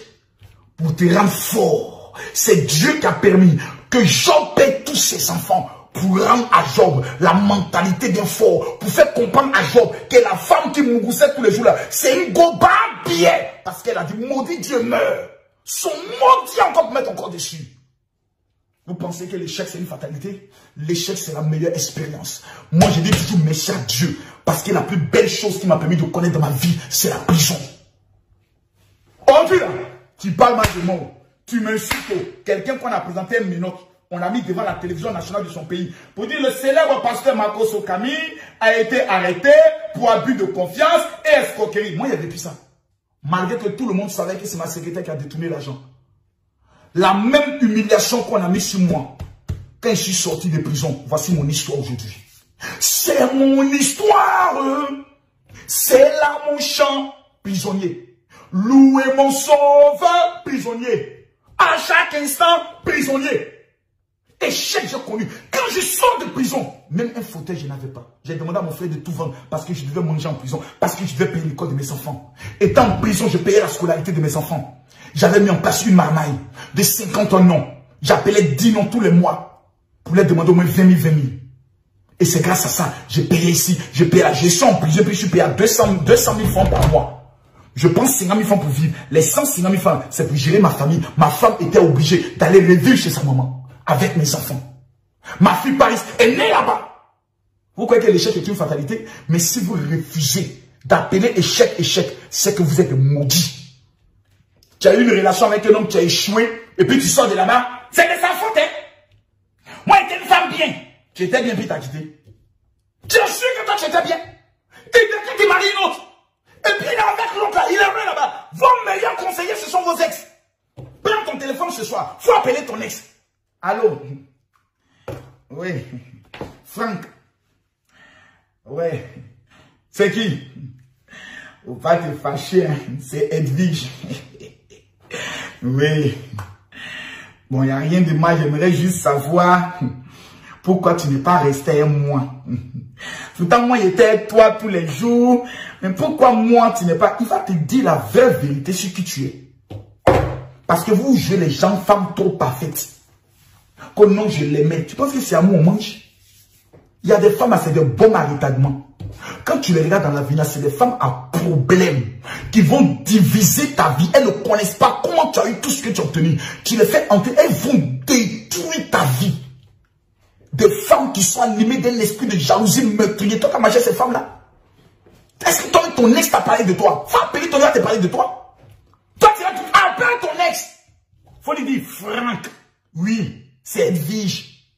Pour te rendre fort. C'est Dieu qui a permis que Job paie tous ses enfants pour rendre à Job la mentalité bien fort, pour faire comprendre à Job que la femme qui mourroussait tous les jours là, c'est une goba bien, parce qu'elle a dit maudit Dieu meurt. Son maudit encore pour mettre encore dessus. Vous pensez que l'échec c'est une fatalité? L'échec c'est la meilleure expérience. Moi je dis toujours merci à Dieu, parce que la plus belle chose qui m'a permis de connaître dans ma vie, c'est la prison. Aujourd'hui là, tu parles mal de moi, tu m'insultes. Quelqu'un qu'on a présenté un minute, on l'a mis devant la télévision nationale de son pays pour dire le célèbre pasteur Marcos Okami a été arrêté pour abus de confiance et escroquerie. Moi, il y avait plus ça. Malgré que tout le monde savait que c'est ma secrétaire qui a détourné l'argent. La même humiliation qu'on a mis sur moi quand je suis sorti de prison. Voici mon histoire aujourd'hui. C'est mon histoire. C'est là mon chant prisonnier. Louez mon sauveur prisonnier. À chaque instant prisonnier. Échec, j'ai connu. Quand je sors de prison, même un fauteuil, je n'avais pas. J'ai demandé à mon frère de tout vendre parce que je devais manger en prison, parce que je devais payer l'école de mes enfants. Étant en prison, je payais la scolarité de mes enfants. J'avais mis en place une marmaille de 50 noms. J'appelais 10 noms tous les mois pour leur demander au moins 20 000. Et c'est grâce à ça, j'ai payé ici, j'ai payé la gestion en prison, puis je suis payé à 200 000 francs par mois. Je prends 50 000 francs pour vivre. Les 150 000 francs, c'est pour gérer ma famille. Ma femme était obligée d'aller revivre chez sa maman. Avec mes enfants. Ma fille Paris est née là-bas. Vous croyez que l'échec est une fatalité? Mais si vous refusez d'appeler échec, c'est que vous êtes maudit. Tu as eu une relation avec un homme, tu as échoué, et puis tu sors de là-bas, c'est de sa faute, hein? Moi, j'étais une femme bien. Tu étais bien, puis t'as quitté. Tu es sûr que toi, tu étais bien? Et puis tu maries une autre. Et puis il est avec l'autre là, il est vrai là-bas. Vos meilleurs conseillers, ce sont vos ex. Prends ton téléphone ce soir, faut appeler ton ex. Allô? Oui. Franck? Oui. C'est qui? Faut pas te fâcher, hein? C'est Edwige. Oui. Bon, il n'y a rien de mal, j'aimerais juste savoir pourquoi tu n'es pas resté un mois. Pourtant, moi, j'étais avec toi tous les jours. Mais pourquoi moi, tu n'es pas... Il va te dire la vraie vérité sur qui tu es. Parce que vous jouez les gens, femmes trop parfaites. Que non, je l'aimais. Tu penses que c'est à moi on mange? Il y a des femmes, c'est de bons maritadements. Quand tu les regardes dans la vie, c'est des femmes à problème qui vont diviser ta vie. Elles ne connaissent pas comment tu as eu tout ce que tu as obtenu. Tu les fais entrer, elles vont détruire ta vie. Des femmes qui sont animées d'un esprit de jalousie meurtrier. Toi, tu as mangé ces femmes-là? Est-ce que ton ex t'a parlé de toi? Faut appeler ton ex t'a parlé de toi. Toi, tu vas appeler ton ex. Faut lui dire, Franck, oui, c'est Edwige.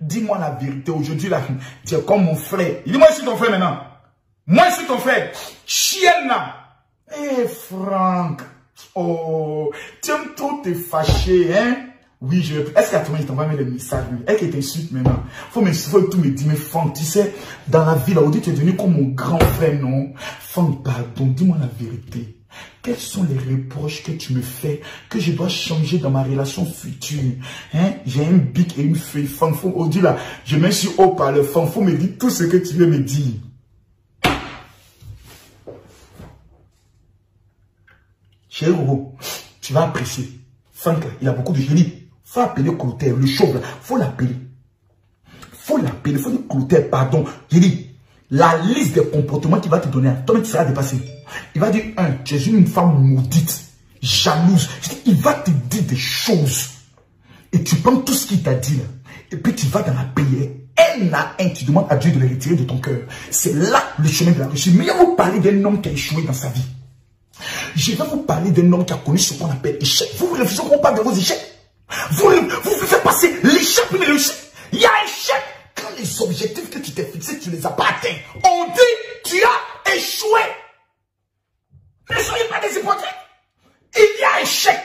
Dis-moi la vérité. Aujourd'hui, là, tu es comme mon frère. Dis-moi, je suis ton frère maintenant. Moi, je suis ton frère. Chienne là. Eh, Franck. Oh, tu aimes trop te fâcher, hein? Oui, est-ce qu'à toi, il t'envoie les messages? Est-ce qu'il t'insulte maintenant? Faut tout me dire, mais Franck, tu sais, dans la vie, là, aujourd'hui, tu es devenu comme mon grand frère, non? Franck, pardon, dis-moi la vérité. Quels sont les reproches que tu me fais que je dois changer dans ma relation future? Hein? J'ai un bic et une feuille. Franck, faut aujourd'hui là, je me suis haut par le fond. Faut me dire tout ce que tu veux me dire. Chérie Robo, tu vas apprécier. Franck, il a beaucoup de génie. Faut appeler Clotaire, le chauve là. Faut l'appeler. Faut l'appeler. Faut dire Clotaire, pardon. J'ai dit, la liste des comportements qu'il va te donner, toi-même tu seras dépassé. Il va dire, tu es une femme maudite, jalouse. Il va te dire des choses. Et tu prends tout ce qu'il t'a dit là. Et puis tu vas dans la prière. Un à un, tu demandes à Dieu de les retirer de ton cœur. C'est là le chemin de la réussite. Mais il va vous parler d'un homme qui a échoué dans sa vie. Je vais vous parler d'un homme qui a connu ce qu'on appelle échec. Vous refusez qu'on parle de vos échecs. Vous faites passer l'échec et la réussite. Il y a échec. Quand les objectifs que tu t'es fixés, tu ne les as pas atteints. On dit, tu as échoué. Ne soyez pas des hypocrites. Il y a échec.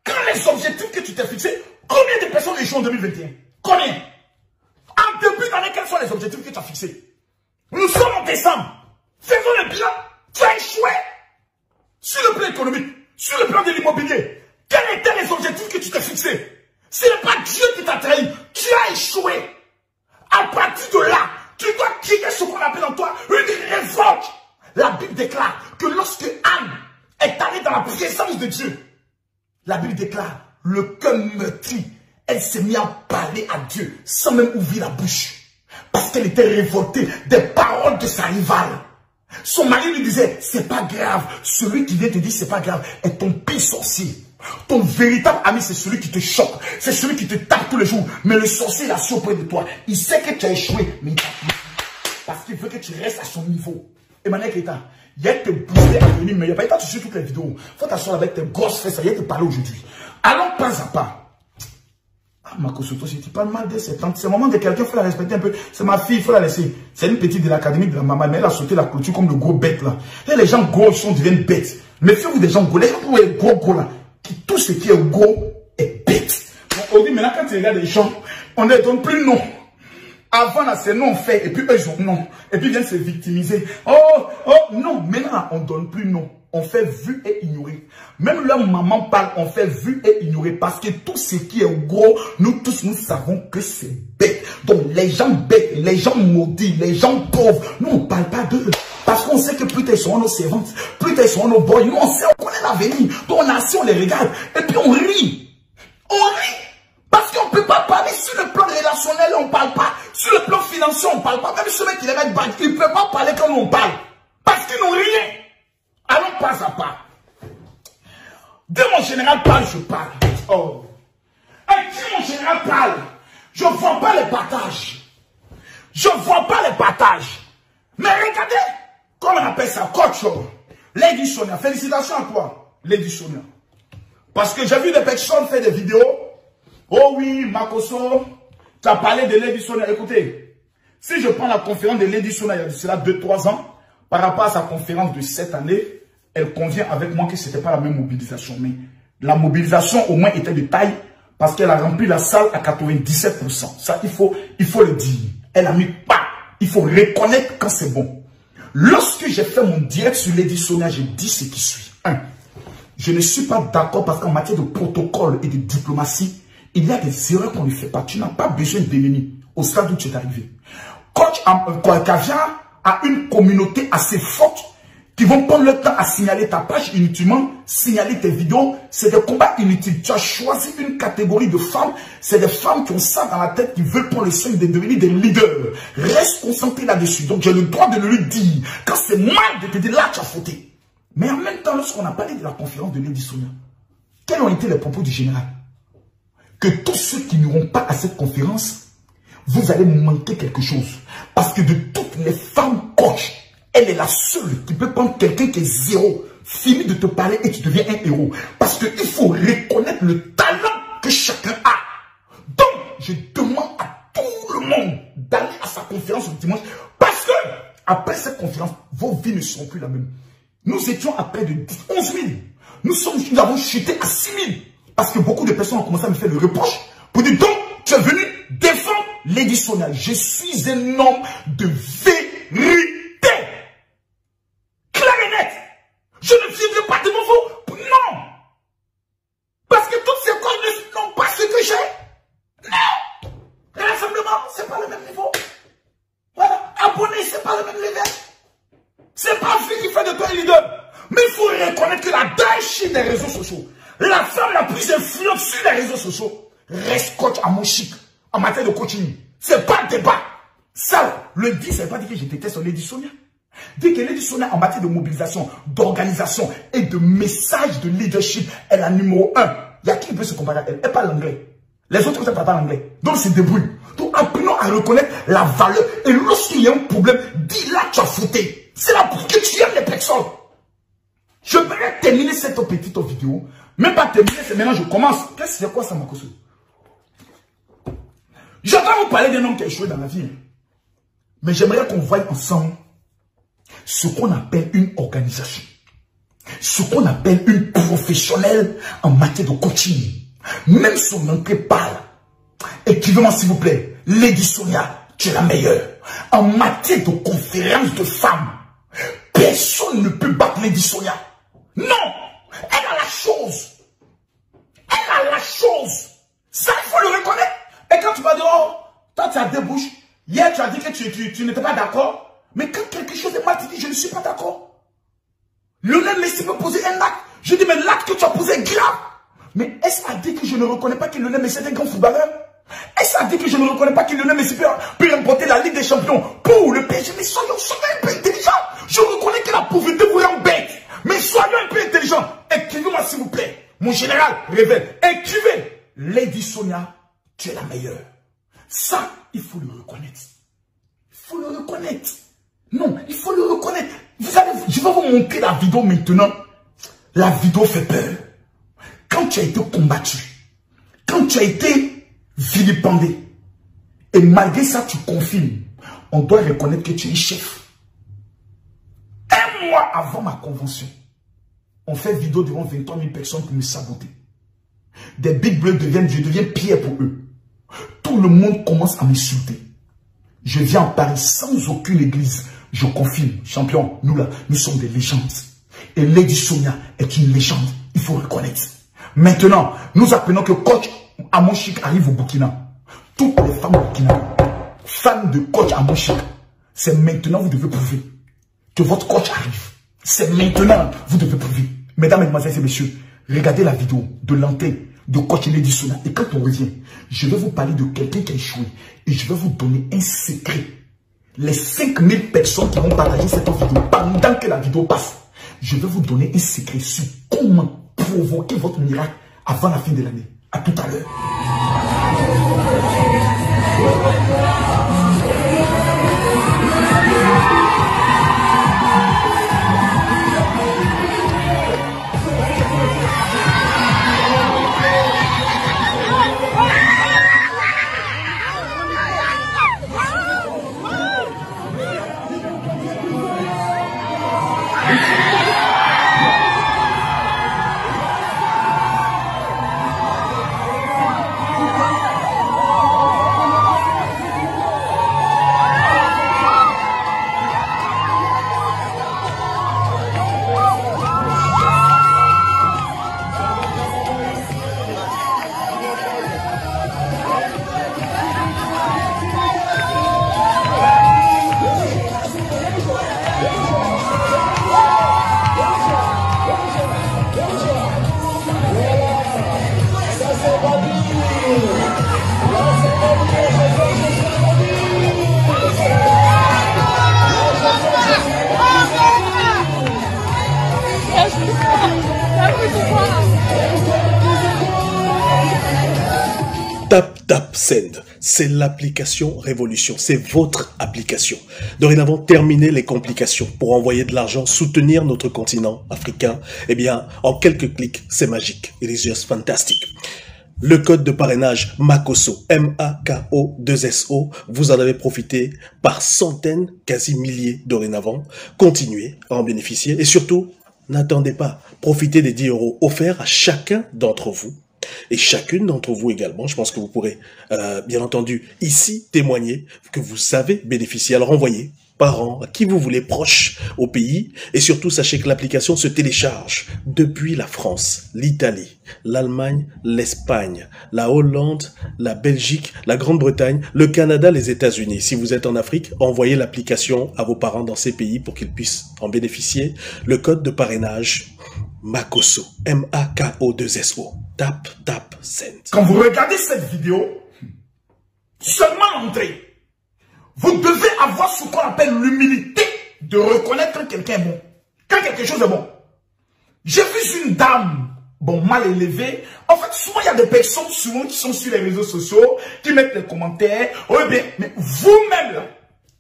Quand les objectifs que tu t'es fixés, combien de personnes échouent en 2021? Combien? En début d'année, quels sont les objectifs que tu as fixés? Nous sommes en décembre. Faisons le bilan. Tu as échoué. Sur le plan économique, sur le plan de l'immobilier, quels étaient les objectifs que tu t'es fixés? Ce n'est pas Dieu qui t'a trahi. Tu as échoué. À partir de là, tu dois créer ce qu'on appelle en toi une révolte. La Bible déclare que lorsque Anne est allée dans la présence de Dieu, la Bible déclare le cœur meurtri. Elle s'est mise à parler à Dieu sans même ouvrir la bouche. Parce qu'elle était révoltée des paroles de sa rivale. Son mari lui disait, c'est pas grave. Celui qui vient te dire, c'est pas grave, est ton pire sorcier. Ton véritable ami, c'est celui qui te choque. C'est celui qui te tape tous les jours. Mais le sorcier, il a su auprès de toi. Il sait que tu as échoué, mais il t'a pris. Parce qu'il veut que tu restes à son niveau. Emmanuel Keita, il y a te booster à venir, mais il n'y a pas été sur toutes les vidéos. Faut t'asseoir avec tes grosses fesses, il y a te parler aujourd'hui. Allons pas à pas. Ah, Makosoto, si tu parles mal de cette tante, c'est le moment de quelqu'un, il faut la respecter un peu. C'est ma fille, il faut la laisser. C'est une petite de l'académie de la maman, mais elle a sauté la clôture comme le gros bête là. Et les gens gros, ils deviennent bêtes. Méfiez-vous des gens gros. Les gens qui sont gros là, tout ce qui est gros est bête. Donc, aujourd'hui, maintenant, quand tu regardes les gens, on ne donne plus non. Avant là, c'est non fait, et puis eux, ils ont non. Et puis ils viennent se victimiser. Oh, non, maintenant, on ne donne plus non. On fait vu et ignorer. Même leur maman parle, on fait vu et ignorer. Parce que tout ce qui est gros, nous tous, nous savons que c'est bête. Donc les gens bêtes, les gens maudits, les gens pauvres, nous on ne parle pas d'eux. Parce qu'on sait que plus ils seront nos servantes, plus ils seront nos boys. Nous on sait, on connaît l'avenir. Donc on est assis, on les regarde. Et puis on rit. On rit. Parce qu'on ne peut pas parler sur le plan relationnel, on ne parle pas. Sur le plan financier, on ne parle pas. Même ce mec qui les met bague, il ne peut pas parler comme on parle. Parce qu'ils n'ont rien. Allons pas à pas. Dès mon général parle, je parle. Oh. Et si mon général parle, je ne vois pas les partages. Je ne vois pas les partages. Mais regardez, comment on appelle ça, coach. Lady Sonia, félicitations à toi, Lady Sonia. Parce que j'ai vu des personnes faire des vidéos. Oh oui, Makoso, tu as parlé de Lady Sonia. Écoutez, si je prends la conférence de Lady Sonia il y a cela 2-3 ans, par rapport à sa conférence de cette année, elle convient avec moi que ce n'était pas la même mobilisation. Mais la mobilisation au moins était de taille parce qu'elle a rempli la salle à 97%. Ça, il faut le dire. Elle a mis pas. Il faut reconnaître quand c'est bon. Lorsque j'ai fait mon direct sur Lady Sonia, j'ai dit ce qui suit. 1. Je ne suis pas d'accord parce qu'en matière de protocole et de diplomatie, il y a des erreurs qu'on ne fait pas. Tu n'as pas besoin d'éliminer au stade où tu es arrivé. Coach Kavia a une communauté assez forte qui vont prendre le temps à signaler ta page inutilement, signaler tes vidéos. C'est des combats inutiles. Tu as choisi une catégorie de femmes. C'est des femmes qui ont ça dans la tête, qui veulent prendre le soin de devenir des leaders. Reste concentré là-dessus. Donc j'ai le droit de le lui dire. Quand c'est mal de te dire là, tu as fauté. Mais en même temps, lorsqu'on a parlé de la conférence de Lady Sonia, quels ont été les propos du général? Que tous ceux qui n'iront pas à cette conférence, vous allez manquer quelque chose. Parce que de toutes les femmes coach, elle est la seule qui peut prendre quelqu'un qui est zéro, finir de te parler et tu deviens un héros. Parce qu'il faut reconnaître le talent que chacun a. Donc, je demande à tout le monde d'aller à sa conférence le dimanche. Parce que, après cette conférence, vos vies ne seront plus la même. Nous étions à près de 11 000. Nous avons chuté à 6 000. Parce que beaucoup de personnes ont commencé à me faire le reproche. Pour dire, donc, tu es venu défendre Lady Sonia. Je suis un homme de vérité. Clair et net. Je ne vivrai pas de nouveau. Non. Parce que toutes ces causes n'ont pas ce que j'ai. Non. Rassemblement, c'est pas le même niveau. Voilà. Abonné, c'est pas le même level. C'est pas lui qui fait de toi un leader. Mais il faut reconnaître que la Daesh des réseaux sociaux, la femme la plus influente sur les réseaux sociaux, reste coach à mon chic en matière de coaching. C'est pas débat. Ça, le dit, ça veut pas dire que je déteste Lady Sonia. Dès que Lady Sonia en matière de mobilisation, d'organisation et de message de leadership est la numéro 1. Il y a qui peut se comparer à elle? Elle parle anglais. Les autres ne parlent pas anglais. Donc c'est débrouille. Donc apprenons à reconnaître la valeur. Et lorsqu'il y a un problème, dis-là tu as fauté. C'est là pour que tu aimes les personnes. Je vais terminer cette petite vidéo. Même pas terminer, c'est maintenant je commence. Qu'est-ce que c'est quoi ça, Makoso? J'entends vous parler d'un homme qui a échoué dans la vie. Mais j'aimerais qu'on voie ensemble ce qu'on appelle une organisation. Ce qu'on appelle une professionnelle en matière de coaching. Même son entrée parle. Écrivez-moi s'il vous plaît. Lady Sonia, tu es la meilleure. En matière de conférence de femmes, personne ne peut battre Lady Sonia. Non. Elle a la chose. Elle a la chose. Ça, il faut le reconnaître. Et quand tu vas dire, oh, toi tu as deux bouches. Hier tu as dit que tu n'étais pas d'accord. Mais quand quelque chose est mal, tu dis, je ne suis pas d'accord. Lionel Messi peut poser un acte. Je dis, mais l'acte que tu as posé est grave. Mais est-ce à dire que je ne reconnais pas que Lionel Messi est un grand footballeur? Est-ce à dire que je ne reconnais pas que Lionel Messi peut remporter la Ligue des Champions pour le PSG? Mais soyons un peu intelligents. Je reconnais que la pauvreté vous rend bête. Mais soyons un peu intelligents. Écrivez-moi s'il vous plaît. Mon général révèle. Écrivez. Lady Sonia, tu es la meilleure. Ça, il faut le reconnaître. Il faut le reconnaître. Non, il faut le reconnaître. Vous allez, je vais vous montrer la vidéo maintenant. La vidéo fait peur. Quand tu as été combattu, quand tu as été vilipendé, et malgré ça tu confirmes, on doit reconnaître que tu es chef. Un mois avant ma convention, on fait vidéo devant 23 000 personnes pour me saboter. Des Big Bleus je deviens pierre pour eux. Tout le monde commence à m'insulter. Je viens en Paris sans aucune église. Je confirme, champion, nous là, nous sommes des légendes. Et Lady Sonia est une légende. Il faut reconnaître. Maintenant, nous apprenons que coach Amon Chic arrive au Burkina. Toutes les femmes burkinabées, fans de coach Amon Chic, c'est maintenant vous devez prouver que votre coach arrive. C'est maintenant vous devez prouver. Mesdames, mesdemoiselles et messieurs, regardez la vidéo de l'entrée de coach Lady Sonia. Et quand on revient, je vais vous parler de quelqu'un qui a échoué. Et je vais vous donner un secret. Les 5000 personnes qui vont partager cette vidéo pendant que la vidéo passe, je vais vous donner un secret sur comment provoquer votre miracle avant la fin de l'année. À tout à l'heure. TapTapSend, c'est l'application Révolution, c'est votre application. Dorénavant, terminez les complications pour envoyer de l'argent, soutenir notre continent africain. Eh bien, en quelques clics, c'est magique. It is just fantastic. Le code de parrainage MAKOSO, M-A-K-O-2-S-O, vous en avez profité par centaines, quasi milliers dorénavant. Continuez à en bénéficier et surtout, n'attendez pas. Profitez des 10 € offerts à chacun d'entre vous et chacune d'entre vous également. Je pense que vous pourrez, bien entendu, ici témoigner que vous avez bénéficié. Alors envoyez parents, à qui vous voulez, proches au pays. Et surtout, sachez que l'application se télécharge depuis la France, l'Italie, l'Allemagne, l'Espagne, la Hollande, la Belgique, la Grande-Bretagne, le Canada, les États-Unis. Si vous êtes en Afrique, envoyez l'application à vos parents dans ces pays pour qu'ils puissent en bénéficier. Le code de parrainage MAKOSO, M-A-K-O-2-S-O. Tap, send. Quand vous regardez cette vidéo, seulement l'entrée, vous devez avoir ce qu'on appelle l'humilité de reconnaître quand quelqu'un est bon. Quand quelque chose est bon. J'ai vu une dame, bon, mal élevée. En fait, souvent, il y a des personnes souvent qui sont sur les réseaux sociaux, qui mettent les commentaires. Oui, bien, mais vous-même, là,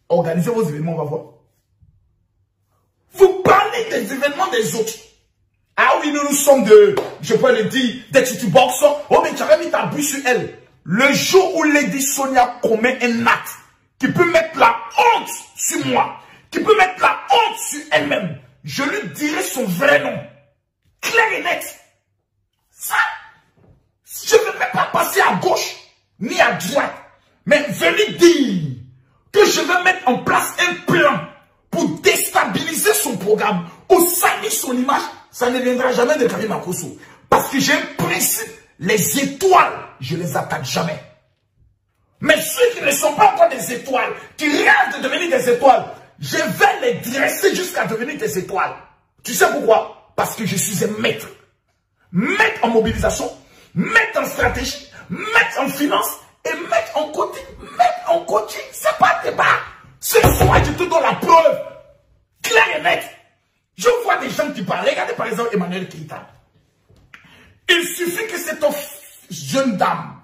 organisez vos événements, on va voir. Vous parlez des événements des autres. Ah oui, nous sommes de, je peux le dire, des tituboxers. Oh, mais tu avais mis ta bouche sur elle. Le jour où Lady Sonia commet un acte qui peut mettre la honte sur moi, qui peut mettre la honte sur elle-même, je lui dirai son vrai nom. Clair et net. Ça, je ne vais même pas passer à gauche, ni à droite, mais je lui dire que je vais mettre en place un plan pour déstabiliser son programme, ou salir son image. Ça ne viendra jamais de Karim Makosso. Parce que j'ai un principe, les étoiles, je les attaque jamais. Mais ceux qui ne sont pas encore des étoiles, qui rêvent de devenir des étoiles, je vais les dresser jusqu'à devenir des étoiles. Tu sais pourquoi? Parce que je suis un maître. Maître en mobilisation, maître en stratégie, maître en finance et maître en coaching. Maître en coaching, c'est pas débat. Ce soir, je te donne la preuve. Claire et nette. Je vois des gens qui parlent. Regardez par exemple Emmanuel Keïta. Il suffit que cette jeune dame,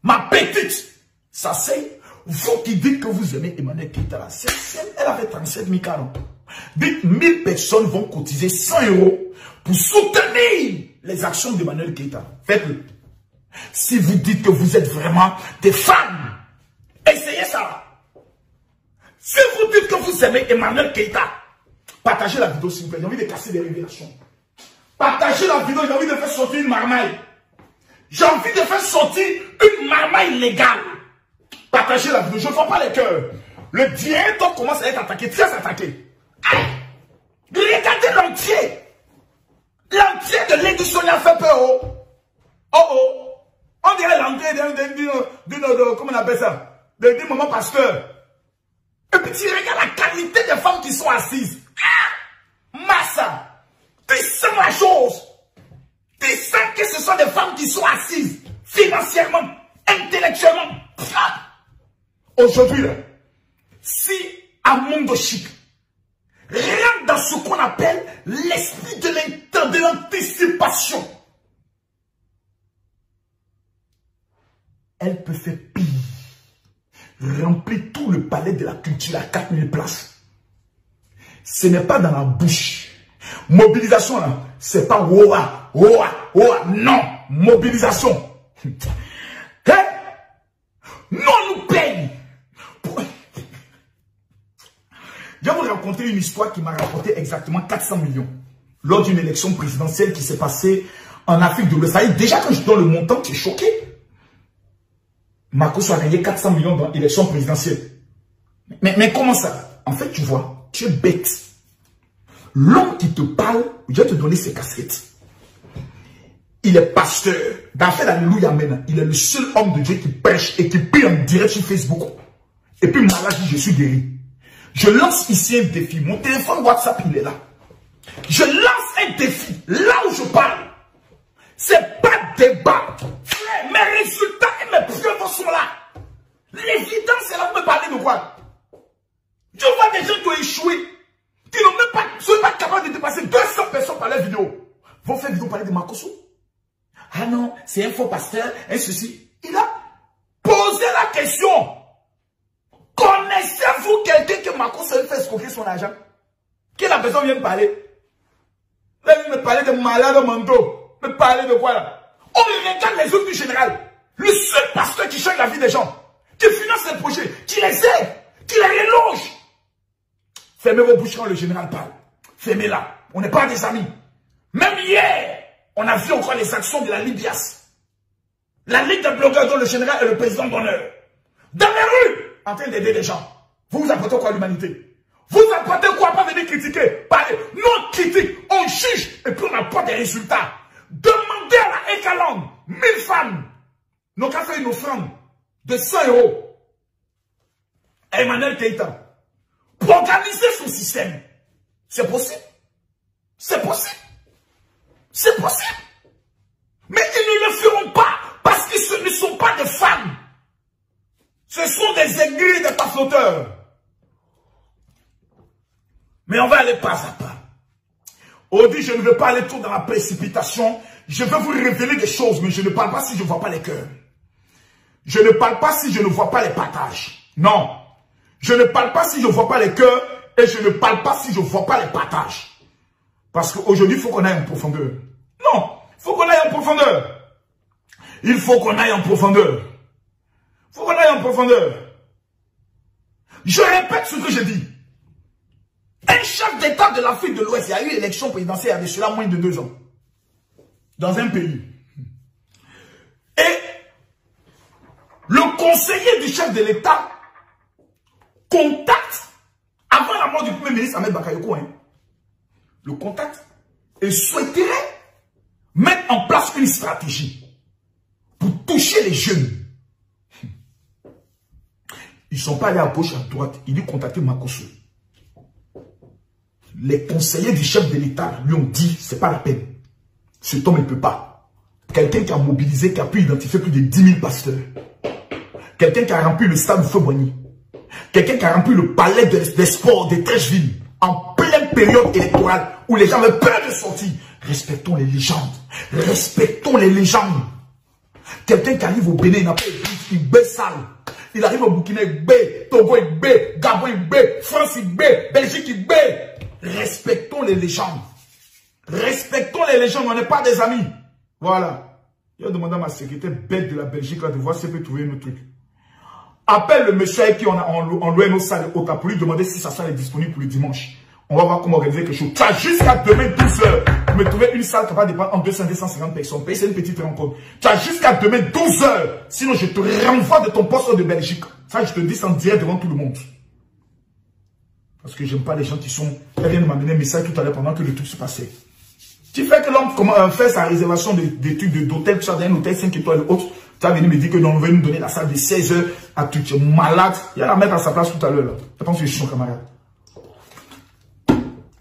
ma petite, ça c'est, vous qui dites que vous aimez Emmanuel Keïta, là, elle avait 37 000 ans. Dites 1000 personnes vont cotiser 100 € pour soutenir les actions d'Emmanuel Keïta. Faites-le. Si vous dites que vous êtes vraiment des fans, essayez ça. Si vous dites que vous aimez Emmanuel Keïta, partagez la vidéo s'il vous plaît. J'ai envie de casser des révélations. Partagez la vidéo, j'ai envie de faire sortir une marmaille. J'ai envie de faire sortir une marmaille légale. Partagez la vidéo, je ne vois pas les cœurs. Le directeur commence à être attaqué, très attaqué. Aïe. Regardez l'entier. L'entier de Lady Sonia fait peur. Oh. Oh oh. On dirait l'entier d'une, comment on appelle ça? D'un moment pasteur. Et puis tu regardes la qualité des femmes qui sont assises. Ah, massa. Tu sens la chose. Tu sens que ce sont des femmes qui sont assises financièrement, intellectuellement. Aujourd'hui, si Amondo Chic rentre dans ce qu'on appelle l'esprit de l'anticipation, elle peut faire pire. Remplir tout le palais de la culture à 4000 places. Ce n'est pas dans la bouche. Mobilisation, là, c'est pas ouah, ouah, ouah. Non, mobilisation. Hein? Non, nous paye. Je vais vous raconter une histoire qui m'a rapporté exactement 400 millions. Lors d'une élection présidentielle qui s'est passée en Afrique de l'Ouest. Déjà, quand je donne le montant, tu es choqué. Makosso a gagné 400 millions dans l'élection présidentielle. Mais comment ça? En fait, tu vois, tu es bête. L'homme qui te parle, je vais te donner ses casquettes. Il est pasteur. Dans fait l'Alléluia Amen, il est le seul homme de Dieu qui prêche et qui prie en direct sur Facebook. Et puis malade dit, je suis guéri. Je lance ici un défi. Mon téléphone WhatsApp, il est là. Je lance un défi. Là où je parle. C'est pas débat. Frère, mes résultats et mes preuves sont là. L'évidence est là. Vous me parlez de quoi? Je vois des gens qui ont échoué. Qui n'ont même pas, sont pas capables de dépasser 200 personnes par la vidéo. Vont faire vidéo parler de Makosso. Ah non, c'est un faux pasteur, un ceci. Il a posé la question. Connaissez-vous quelqu'un que Makosso fait escroquer son argent? Que la personne vient me parler? Là, il me parlait de malade mentaux. Me parler de quoi là? On regarde les œuvres du général. Le seul pasteur qui change la vie des gens, qui finance les projets, qui les aide, qui les reloge. Fermez vos bouches quand le général parle. Fermez-la. On n'est pas des amis. Même hier, on a vu encore les actions de la Libias. La Ligue des blogueurs dont le général est le président d'honneur. Dans les rues, en train d'aider les gens. Vous vous apportez quoi à l'humanité? Vous apportez quoi? Pas venir critiquer. Parler. Non, critique. On juge et puis on apporte des résultats. Demandez à la Ekaland, 1000 femmes, n'ont qu'à faire une offrande de 100 € à Emmanuel Keïta pour organiser son système. C'est possible. C'est possible. C'est possible. Mais ils ne le feront pas parce que ce ne sont pas des femmes. Ce sont des aigris, des pafloteurs. Mais on va aller pas à pas. On dit, je ne veux pas aller tout dans la précipitation. Je veux vous révéler des choses, mais je ne parle pas si je ne vois pas les cœurs. Je ne parle pas si je ne vois pas les partages. Non. Je ne parle pas si je ne vois pas les cœurs et je ne parle pas si je ne vois pas les partages. Parce qu'aujourd'hui, il faut qu'on aille en profondeur. Non, il faut qu'on aille en profondeur. Il faut qu'on aille en profondeur. Il faut qu'on aille en profondeur. Je répète ce que je dis. Un chef d'État de l'Afrique de l'Ouest, il y a eu élection présidentielle il y a de cela moins de 2 ans. Dans un pays. Et le conseiller du chef de l'État contacte, avant la mort du premier ministre Ahmed Bakayoko, le contacte et souhaiterait mettre en place une stratégie pour toucher les jeunes. Ils ne sont pas allés à gauche, à droite. Ils lui contactaient Makosso. Les conseillers du chef de l'État lui ont dit, c'est pas la peine. Cet homme ne peut pas. Quelqu'un qui a mobilisé, qui a pu identifier plus de 10 000 pasteurs. Quelqu'un qui a rempli le stade de Feu-Boigny. Quelqu'un qui a rempli le palais des sports de Trècheville en pleine période électorale où les gens avaient peur de sortir. Respectons les légendes. Respectons les légendes. Quelqu'un qui arrive au Bénin, il n'a pas église, il baisse sale. Il arrive au Burkina, il baisse. Togo, il baisse. Gabon, il baisse. France, il baisse. Belgique, il baisse. Respectons les légendes. Respectons les légendes, on n'est pas des amis. Voilà. Il a demandé à ma secrétaire bête de la Belgique là, de voir si elle peut trouver un autre truc. Appelle le monsieur avec qui on a loué nos salles hautes pour lui demander si sa salle est disponible pour le dimanche. On va voir comment organiser quelque chose. Tu as jusqu'à demain 12 h pour me trouver une salle capable de prendre en 250 personnes. C'est une petite rencontre. Tu as jusqu'à demain 12 h. Sinon, je te renvoie de ton poste de Belgique. Ça, je te dis sans dire devant tout le monde. Parce que j'aime pas les gens qui sont... Elle vient de m'amener un message tout à l'heure pendant que le truc se passait. Tu fais que l'homme fait sa réservation des trucs d'hôtel, tu as un hôtel 5 étoiles et autres. Tu as venu me dire que non, on va nous donner la salle de 16 h à tout. Tu es malade. Il y a la mettre à sa place tout à l'heure. Je pense que je suis son camarade.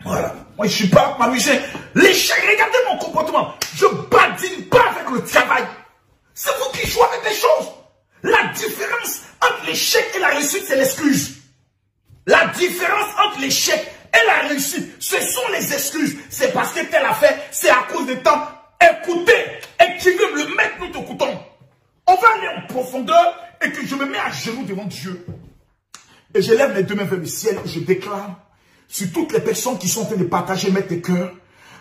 Voilà. Moi, je suis pas m'amuser. L'échec, regardez mon comportement. Je badine pas avec le travail. C'est vous qui jouez avec les choses. La différence entre l'échec et la réussite, c'est l'excuse. La différence entre l'échec et la réussite, ce sont les excuses. C'est parce que tel a fait, c'est à cause de temps. Écoutez, écrivez le maître, nous t'écoutons. On va aller en profondeur et que je me mets à genoux devant Dieu. Et je lève mes 2 mains vers le ciel et je déclare sur toutes les personnes qui sont en train de partager mes cœurs,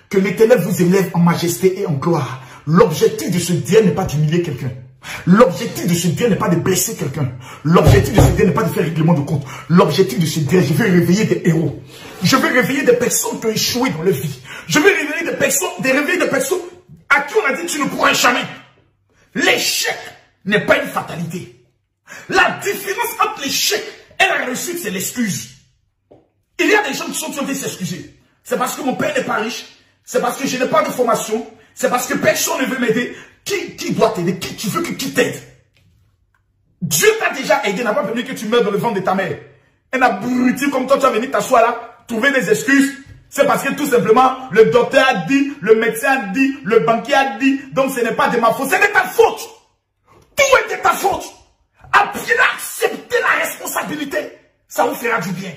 que l'Éternel vous élève en majesté et en gloire. L'objectif de ce Dieu n'est pas d'humilier quelqu'un. L'objectif de ce Dieu n'est pas de blesser quelqu'un. L'objectif de ce Dieu n'est pas de faire règlement de compte. L'objectif de ce Dieu, je veux réveiller des héros. Je veux réveiller des personnes qui ont échoué dans leur vie. Je veux réveiller des personnes à qui on a dit tu ne pourras jamais. L'échec n'est pas une fatalité. La différence entre l'échec et la réussite, c'est l'excuse. Il y a des gens qui sont en train de s'excuser. C'est parce que mon père n'est pas riche. C'est parce que je n'ai pas de formation. C'est parce que personne ne veut m'aider. Qui doit t'aider? Tu veux qui t'aide? Dieu t'a déjà aidé. N'a pas permis que tu meurs dans le ventre de ta mère. Un abruti comme toi, tu vas venir t'asseoir là, trouver des excuses. C'est parce que tout simplement, le docteur a dit, le médecin a dit, le banquier a dit. Donc ce n'est pas de ma faute. C'est de ta faute. Tout est de ta faute. Apprenez à accepter la responsabilité. Ça vous fera du bien.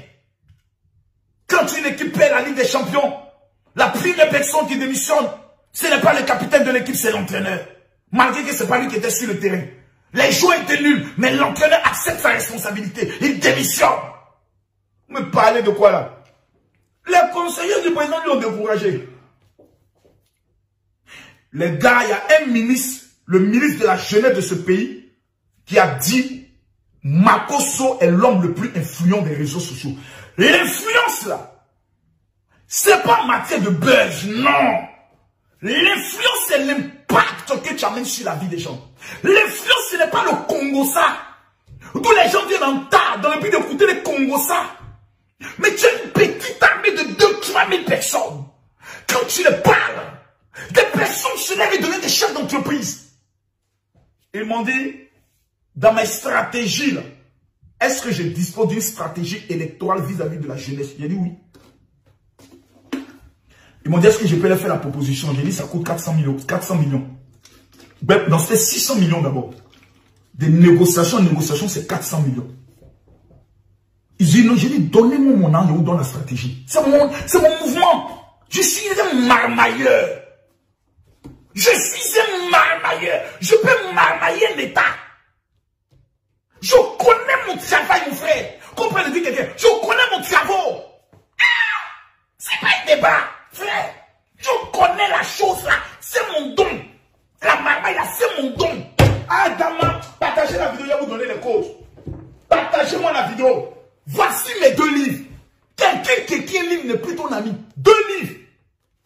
Quand une équipe perd la Ligue des Champions, la première personne qui démissionne, ce n'est pas le capitaine de l'équipe, c'est l'entraîneur. Malgré que ce n'est pas lui qui était sur le terrain. Les joueurs étaient nuls, mais l'entraîneur accepte sa responsabilité. Il démissionne. Vous me parlez de quoi là? Les conseillers du président lui ont découragé. Les gars, il y a un ministre le ministre de la jeunesse de ce pays, qui a dit Makosso est l'homme le plus influent des réseaux sociaux. L'influence là, c'est pas en matière de buzz, non. L'influence, c'est l'impact que tu amènes sur la vie des gens. L'influence, ce n'est pas le Congo-ça. D'où les gens viennent en tas dans le but d'écouter les Congo-ça. Mais tu as une petite armée de 2-3 000 personnes. Quand tu les parles, des personnes se lèvent et deviennent des chefs d'entreprise. Ils m'ont dit, dans mes stratégies, là, est-ce que je dispose d'une stratégie électorale vis-à-vis de la jeunesse? J'ai dit oui. Ils m'ont dit, est-ce que je peux leur faire la proposition? J'ai dit, ça coûte 400 millions. Ben, non, c'était 600 millions d'abord. Des négociations, c'est 400 millions. Ils disent, non, j'ai dit, donnez-moi mon nom, je vous donne la stratégie. C'est mon mouvement. Je suis un marmailleur. Je suis un marmailleur. Je peux marmailler l'État. Je connais mon travail, mon frère. Comprenez-vous quelqu'un? Je connais mon travail. Ah! C'est pas un débat, frère. Je connais la chose là. C'est mon don. La marmaille là, c'est mon don. Ah, Dama, partagez la vidéo, je vais vous donner les causes. Partagez-moi la vidéo. Voici mes 2 livres. Quelqu'un qui livre n'est plus ton ami. 2 livres.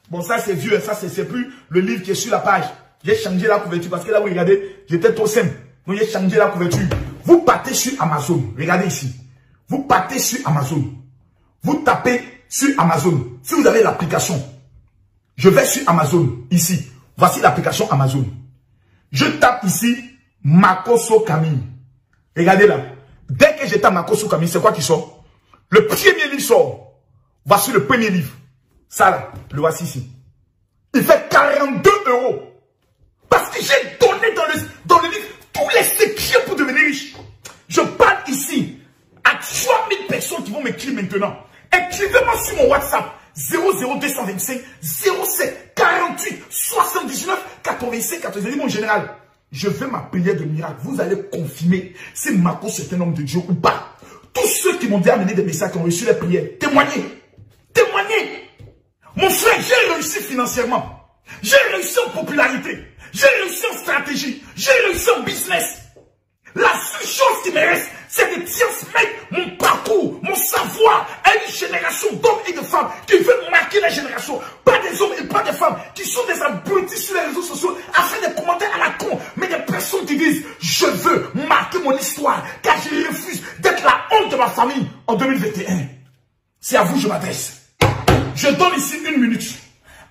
Bon, ça c'est vieux, ça c'est plus le livre qui est sur la page. J'ai changé la couverture parce que là, vous regardez, j'étais trop simple. Donc j'ai changé la couverture. Vous partez sur Amazon. Regardez ici. Vous partez sur Amazon. Vous tapez sur Amazon. Si vous avez l'application, je vais sur Amazon. Ici. Voici l'application Amazon. Je tape ici Makosso Camille. Regardez là. Dès que je tape Makosso Camille, c'est quoi qui sort? Le premier livre sort. Voici le premier livre. Ça là, le voici ici. Il fait 42 €. Parce que j'ai donné dans le livre tous les secrets pour devenir riche. Je parle ici à 3000 personnes qui vont m'écrire maintenant. Écrivez-moi sur mon WhatsApp 00225 07 48 79 85 90. Mon général, je fais ma prière de miracle. Vous allez confirmer si Makosso est un homme de Dieu ou pas. Tous ceux qui m'ont déjà amené des messages, qui ont reçu les prières, témoignez. Témoignez. Mon frère, j'ai réussi financièrement. J'ai réussi en popularité. J'ai réussi en stratégie. J'ai réussi en business. La seule chose qui me reste, c'est de transmettre mon parcours, mon savoir à une génération d'hommes et de femmes qui veulent marquer la génération. Pas des hommes et pas des femmes qui sont des abrutis sur les réseaux sociaux à faire des commentaires à la con, mais des personnes qui disent « Je veux marquer mon histoire car je refuse d'être la honte de ma famille en 2021. » C'est à vous que je m'adresse. Je donne ici 1 minute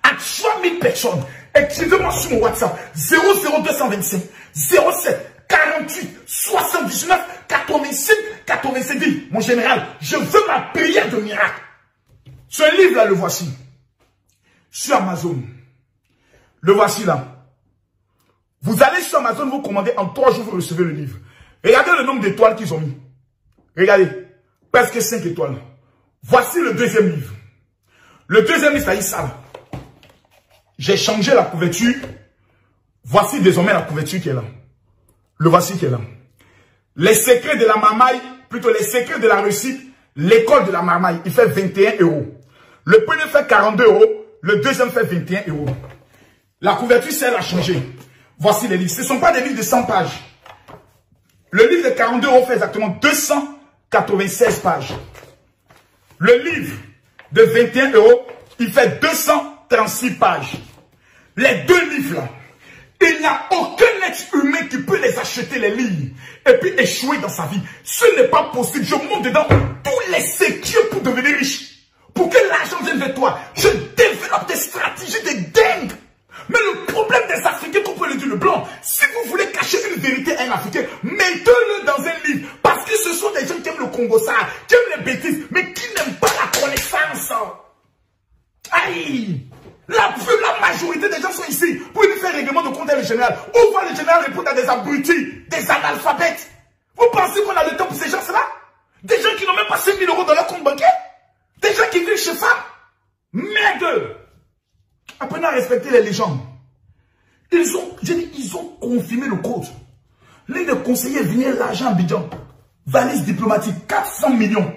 à 3000 personnes. Écrivez-moi sur mon WhatsApp 00225 07 48 79 85 90. Mon général, je veux ma prière de miracle. Ce livre-là, le voici. Sur Amazon. Le voici là. Vous allez sur Amazon, vous commandez, en 3 jours, vous recevez le livre. Regardez le nombre d'étoiles qu'ils ont mis. Regardez. Presque 5 étoiles. Voici le 2e livre. Le 2e livre, ça y est, ça. J'ai changé la couverture. Voici désormais la couverture qui est là. Le voici qui est là. Les secrets de la marmaille, plutôt les secrets de la réussite, l'école de la marmaille, il fait 21 €. Le premier fait 42 €, le deuxième fait 21 €. La couverture, c'est elle a changé. Voici les livres. Ce ne sont pas des livres de 100 pages. Le livre de 42 € fait exactement 296 pages. Le livre de 21 €, il fait 236 pages. Les 2 livres là, il n'y a aucun être humain qui peut les acheter, les livres, et puis échouer dans sa vie. Ce n'est pas possible. Je monte dedans tous les secrets pour devenir riche. Pour que l'argent vienne vers toi. Je développe des stratégies de dingue. Mais le problème des Africains, qu'on peut le dire le blanc, si vous voulez cacher une vérité à un Africain, mettez-le dans un livre. Parce que ce sont des gens qui aiment le Congo, ça, qui aiment les bêtises, mais qui n'aiment pas la connaissance. Aïe! La majorité des gens sont ici pour lui faire règlement de compte à le général. On voit le général répondre à des abrutis, des analphabètes. Vous pensez qu'on a le temps pour ces gens-là? Des gens qui n'ont même pas 5 000 € dans leur compte bancaire? Des gens qui vivent chez ça? Merde! Apprenez à respecter les légendes. Ils ont confirmé le code. L'un des conseillers venait l'argent à Abidjan. Valise diplomatique, 400 millions.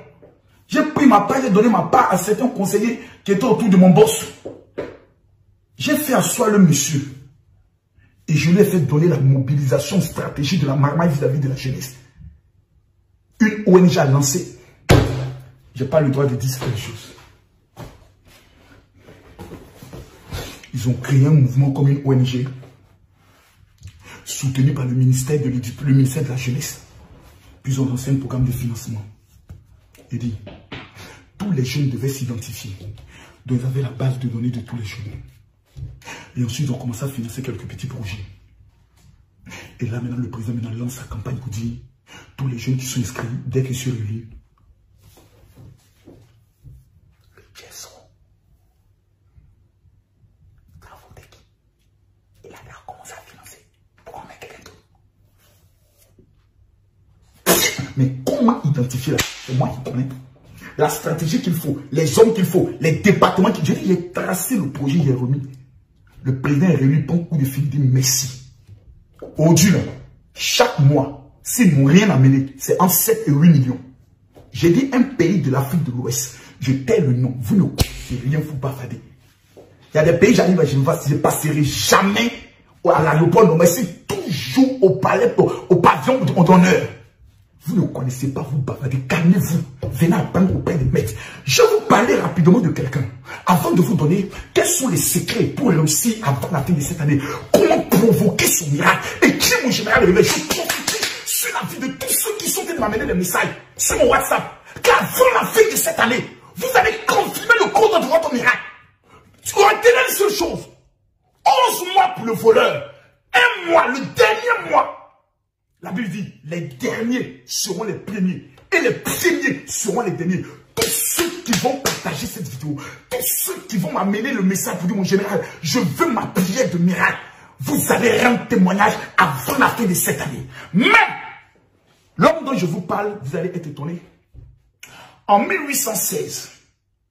J'ai pris ma part, j'ai donné ma part à certains conseillers qui étaient autour de mon boss. J'ai fait asseoir le monsieur. Et Et je lui ai fait donner la mobilisation stratégique de la marmaille vis-à-vis de la jeunesse. Une ONG a lancé. Je n'ai pas le droit de dire certaines choses. Ils ont créé un mouvement comme une ONG, soutenu par le ministère de la Jeunesse. Puis ils ont lancé un programme de financement. Il dit, tous les jeunes devaient s'identifier. Donc ils avaient la base de données de tous les jeunes. Et ensuite, ils ont commencé à financer quelques petits projets. Et là, maintenant, le président lance sa campagne pour dire, tous les jeunes qui sont inscrits, dès qu'ils sont élus, le Jesson. Travaux d'équipe. Il a commencé à financer pour en mettre quelqu'un d'autre. Mais comment identifier la... C'est moi qui connais la stratégie qu'il faut, les hommes qu'il faut, les départements qu'il faut. J'ai dit, j'ai tracé le projet, il est remis. Le président est réuni pour un coup de fil, il dit merci. Aujourd'hui, chaque mois, s'ils n'ont rien amené, c'est entre 7 et 8 millions. J'ai dit un pays de l'Afrique de l'Ouest. Je tais le nom. Vous ne connaissez rien, vous bavarder. Il y a des pays, j'arrive à Genève, je ne passerai jamais à l'aéroport, mais c'est toujours au palais, au pavillon d'honneur. Vous ne connaissez pas, vous bavardez. Calmez-vous. Venez apprendre auprès des maîtres. Je vais vous parler rapidement de quelqu'un. Avant de vous donner quels sont les secrets pour réussir avant la fin de cette année. Comment provoquer son miracle. Et qui est mon général de réveil. Je profite sur la vie de tous ceux qui sont en train de m'amener des messages sur mon WhatsApp. Qu'avant la fin de cette année, vous allez confirmer le cours de votre miracle. Retenez une seule chose. 11 mois pour le voleur. 1 mois, le dernier mois. La Bible dit, les derniers seront les premiers et les premiers seront les derniers. Tous ceux qui vont partager cette vidéo, tous ceux qui vont m'amener le message pour dire, mon général, je veux ma prière de miracle. Vous allez rendre témoignage avant la fin de cette année. Mais, l'homme dont je vous parle, vous allez être étonné. En 1816,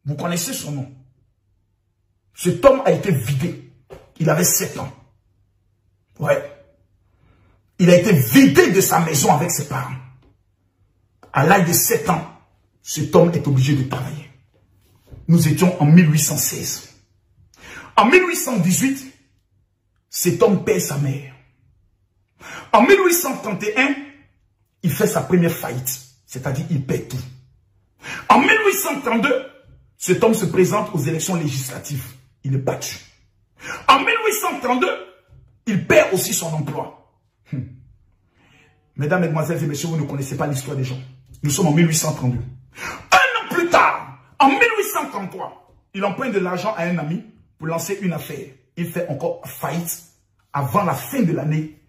vous connaissez son nom. Cet homme a été vidé. Il avait 7 ans. Ouais. Il a été vidé de sa maison avec ses parents. À l'âge de 7 ans, cet homme est obligé de travailler. Nous étions en 1816. En 1818, cet homme perd sa mère. En 1831, il fait sa première faillite. C'est-à-dire il perd tout. En 1832, cet homme se présente aux élections législatives. Il est battu. En 1832, il perd aussi son emploi. Mesdames, mesdemoiselles et messieurs, vous ne connaissez pas l'histoire des gens. Nous sommes en 1832. 1 an plus tard, en 1833, il emprunte de l'argent à un ami pour lancer une affaire. Il fait encore faillite avant la fin de l'année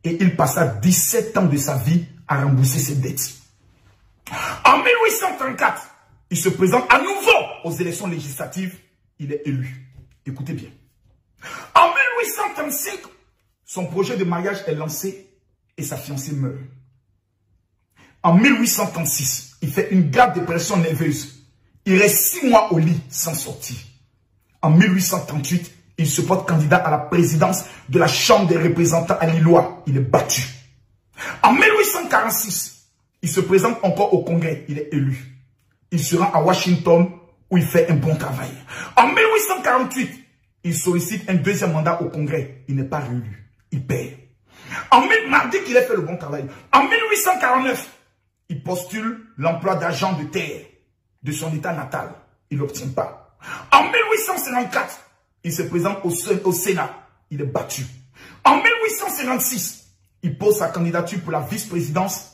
et il passa 17 ans de sa vie à rembourser ses dettes. En 1834, il se présente à nouveau aux élections législatives. Il est élu. Écoutez bien. En 1835, son projet de mariage est lancé et sa fiancée meurt. En 1836, il fait une grave dépression nerveuse. Il reste 6 mois au lit sans sortir. En 1838, il se porte candidat à la présidence de la Chambre des représentants à l'Îlois. Il est battu. En 1846, il se présente encore au Congrès. Il est élu. Il se rend à Washington où il fait un bon travail. En 1848, il sollicite un deuxième mandat au Congrès. Il n'est pas réélu. Il perd. Mardi qu'il ait fait le bon travail. En 1849, il postule l'emploi d'agent de terre de son état natal. Il n'obtient pas. En 1854, il se présente au Sénat. Il est battu. En 1856, il pose sa candidature pour la vice-présidence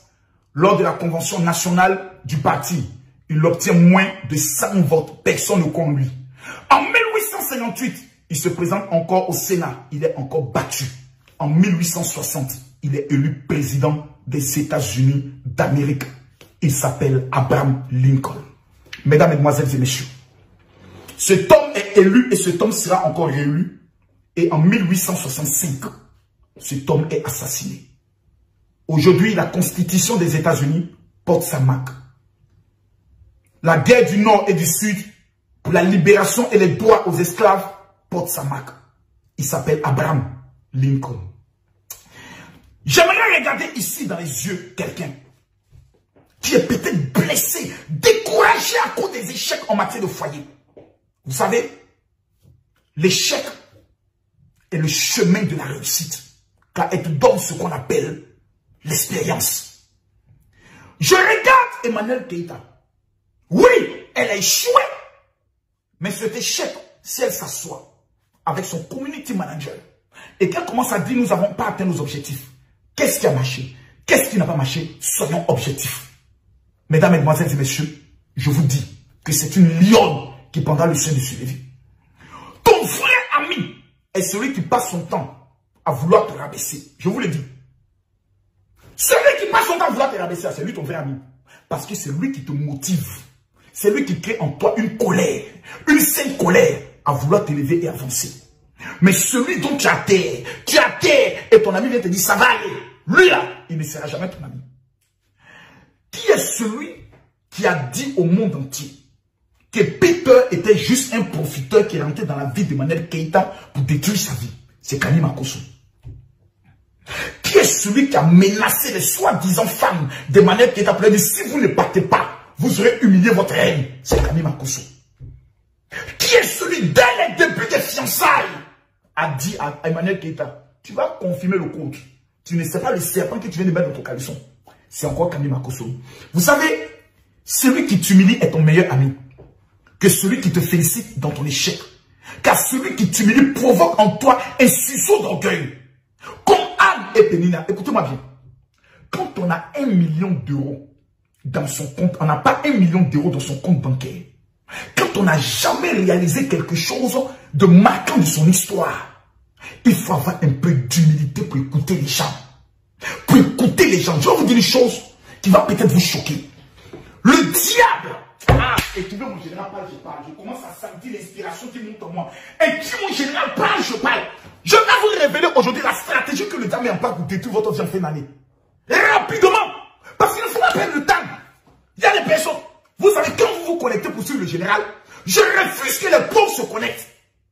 lors de la convention nationale du parti. Il obtient moins de 100 votes. Personne ne compte lui. En 1858, il se présente encore au Sénat. Il est encore battu. En 1860, il est élu président des États-Unis d'Amérique. Il s'appelle Abraham Lincoln. Mesdames, Mesdemoiselles et Messieurs, cet homme est élu et cet homme sera encore réélu. Et en 1865, cet homme est assassiné. Aujourd'hui, la Constitution des États-Unis porte sa marque. La guerre du Nord et du Sud pour la libération et les droits aux esclaves porte sa marque. Il s'appelle Abraham Lincoln. J'aimerais regarder ici dans les yeux quelqu'un qui est peut-être blessé, découragé à cause des échecs en matière de foyer. Vous savez, l'échec est le chemin de la réussite. car elle te donne ce qu'on appelle l'expérience. Je regarde Emmanuel Keïta. Oui, elle a échoué. Mais cet échec, si elle s'assoit avec son community manager et qu'elle commence à dire nous n'avons pas atteint nos objectifs, qu'est-ce qui a marché? Qu'est-ce qui n'a pas marché? Soyons objectifs. Mesdames, mesdemoiselles et messieurs, je vous dis que c'est une lionne qui prendra le soin de suivi. Ton vrai ami est celui qui passe son temps à vouloir te rabaisser. Je vous le dis. Celui qui passe son temps à vouloir te rabaisser, c'est lui ton vrai ami. Parce que c'est lui qui te motive. C'est lui qui crée en toi une colère, une saine colère à vouloir t'élever et avancer. Mais celui dont tu as terre et ton ami vient te dire ça va aller. Lui là, il ne sera jamais ton ami. Qui est celui qui a dit au monde entier que Peter était juste un profiteur qui rentrait dans la vie d'Emmanuel Keïta pour détruire sa vie? C'est Kani Makosso. Qui est celui qui a menacé les soi-disant femmes d'Emmanuel Keïta pour leur dire si vous ne partez pas, vous aurez humilié votre reine? C'est Kani Makosso. Qui est celui dès les débuts des fiançailles a dit à Emmanuel Keïta, tu vas confirmer le compte. Tu ne sais pas le serpent que tu viens de mettre dans ton caleçon. C'est encore Kani Makosso. Vous savez, celui qui t'humilie est ton meilleur ami que celui qui te félicite dans ton échec. Car celui qui t'humilie provoque en toi un sursaut d'orgueil. Comme Anne et Pénina, écoutez-moi bien. Quand on a 1 million d'euros dans son compte, on n'a pas 1 million d'euros dans son compte bancaire. Quand on n'a jamais réalisé quelque chose de marquant de son histoire, il faut avoir un peu d'humilité pour écouter les gens. Pour écouter les gens. Je vais vous dire une chose qui va peut-être vous choquer. Le diable. Ah, et tu veux mon général parle, je parle. Je commence à sentir l'inspiration qui monte en moi. Et qui mon général parle, je parle. Je vais vous révéler aujourd'hui la stratégie que le diable met en place pour détruire votre vie en fin d'année. Rapidement. Parce qu'il ne faut pas perdre le temps. Il y a des personnes. Vous savez, quand vous vous connectez pour suivre le général, je refuse que les pauvres se connectent.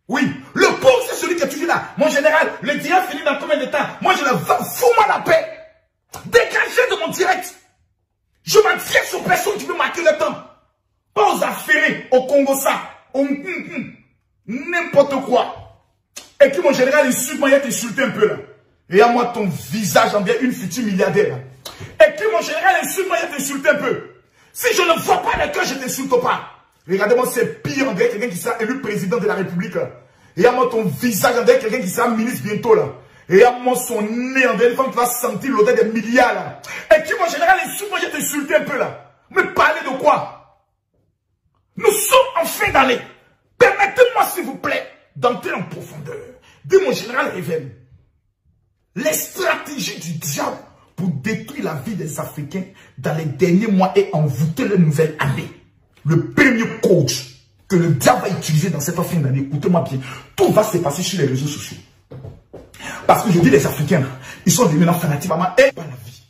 Oui, le pauvre, c'est celui qui est toujours là. Mon général, le direct finit dans combien de temps? Moi, je le fous-moi la paix. Dégagez de mon direct. Je m'adresse aux personnes qui veulent marquer le temps. Pas aux affaires, au Congo ça, au n'importe quoi. Et que mon général insulte-moi, il a t'insulté un peu là. Et à moi ton visage en bien une future milliardaire là. Et que mon général insulte-moi, il a t'insulté un peu. Si je ne vois pas les cœurs, je ne t'insulte pas. Regardez-moi, c'est pire, on dirait quelqu'un qui sera élu président de la République là. Et à moi ton visage, on dirait quelqu'un qui sera ministre bientôt là. Et à moi son nez, on dirait une femme qui va sentir l'odeur des milliards là. Et que mon général insulte-moi, il a t'insulté un peu là. Mais parlez de quoi? Nous sommes en fin d'année. Permettez-moi, s'il vous plaît, d'entrer en profondeur. De mon général révèle les stratégies du diable pour détruire la vie des Africains dans les derniers mois et envoûter leur nouvelle année. Le premier coach que le diable va utiliser dans cette fin d'année, écoutez-moi bien, tout va se passer sur les réseaux sociaux. Parce que je dis les Africains, ils sont devenus fanatiques à et pas la vie.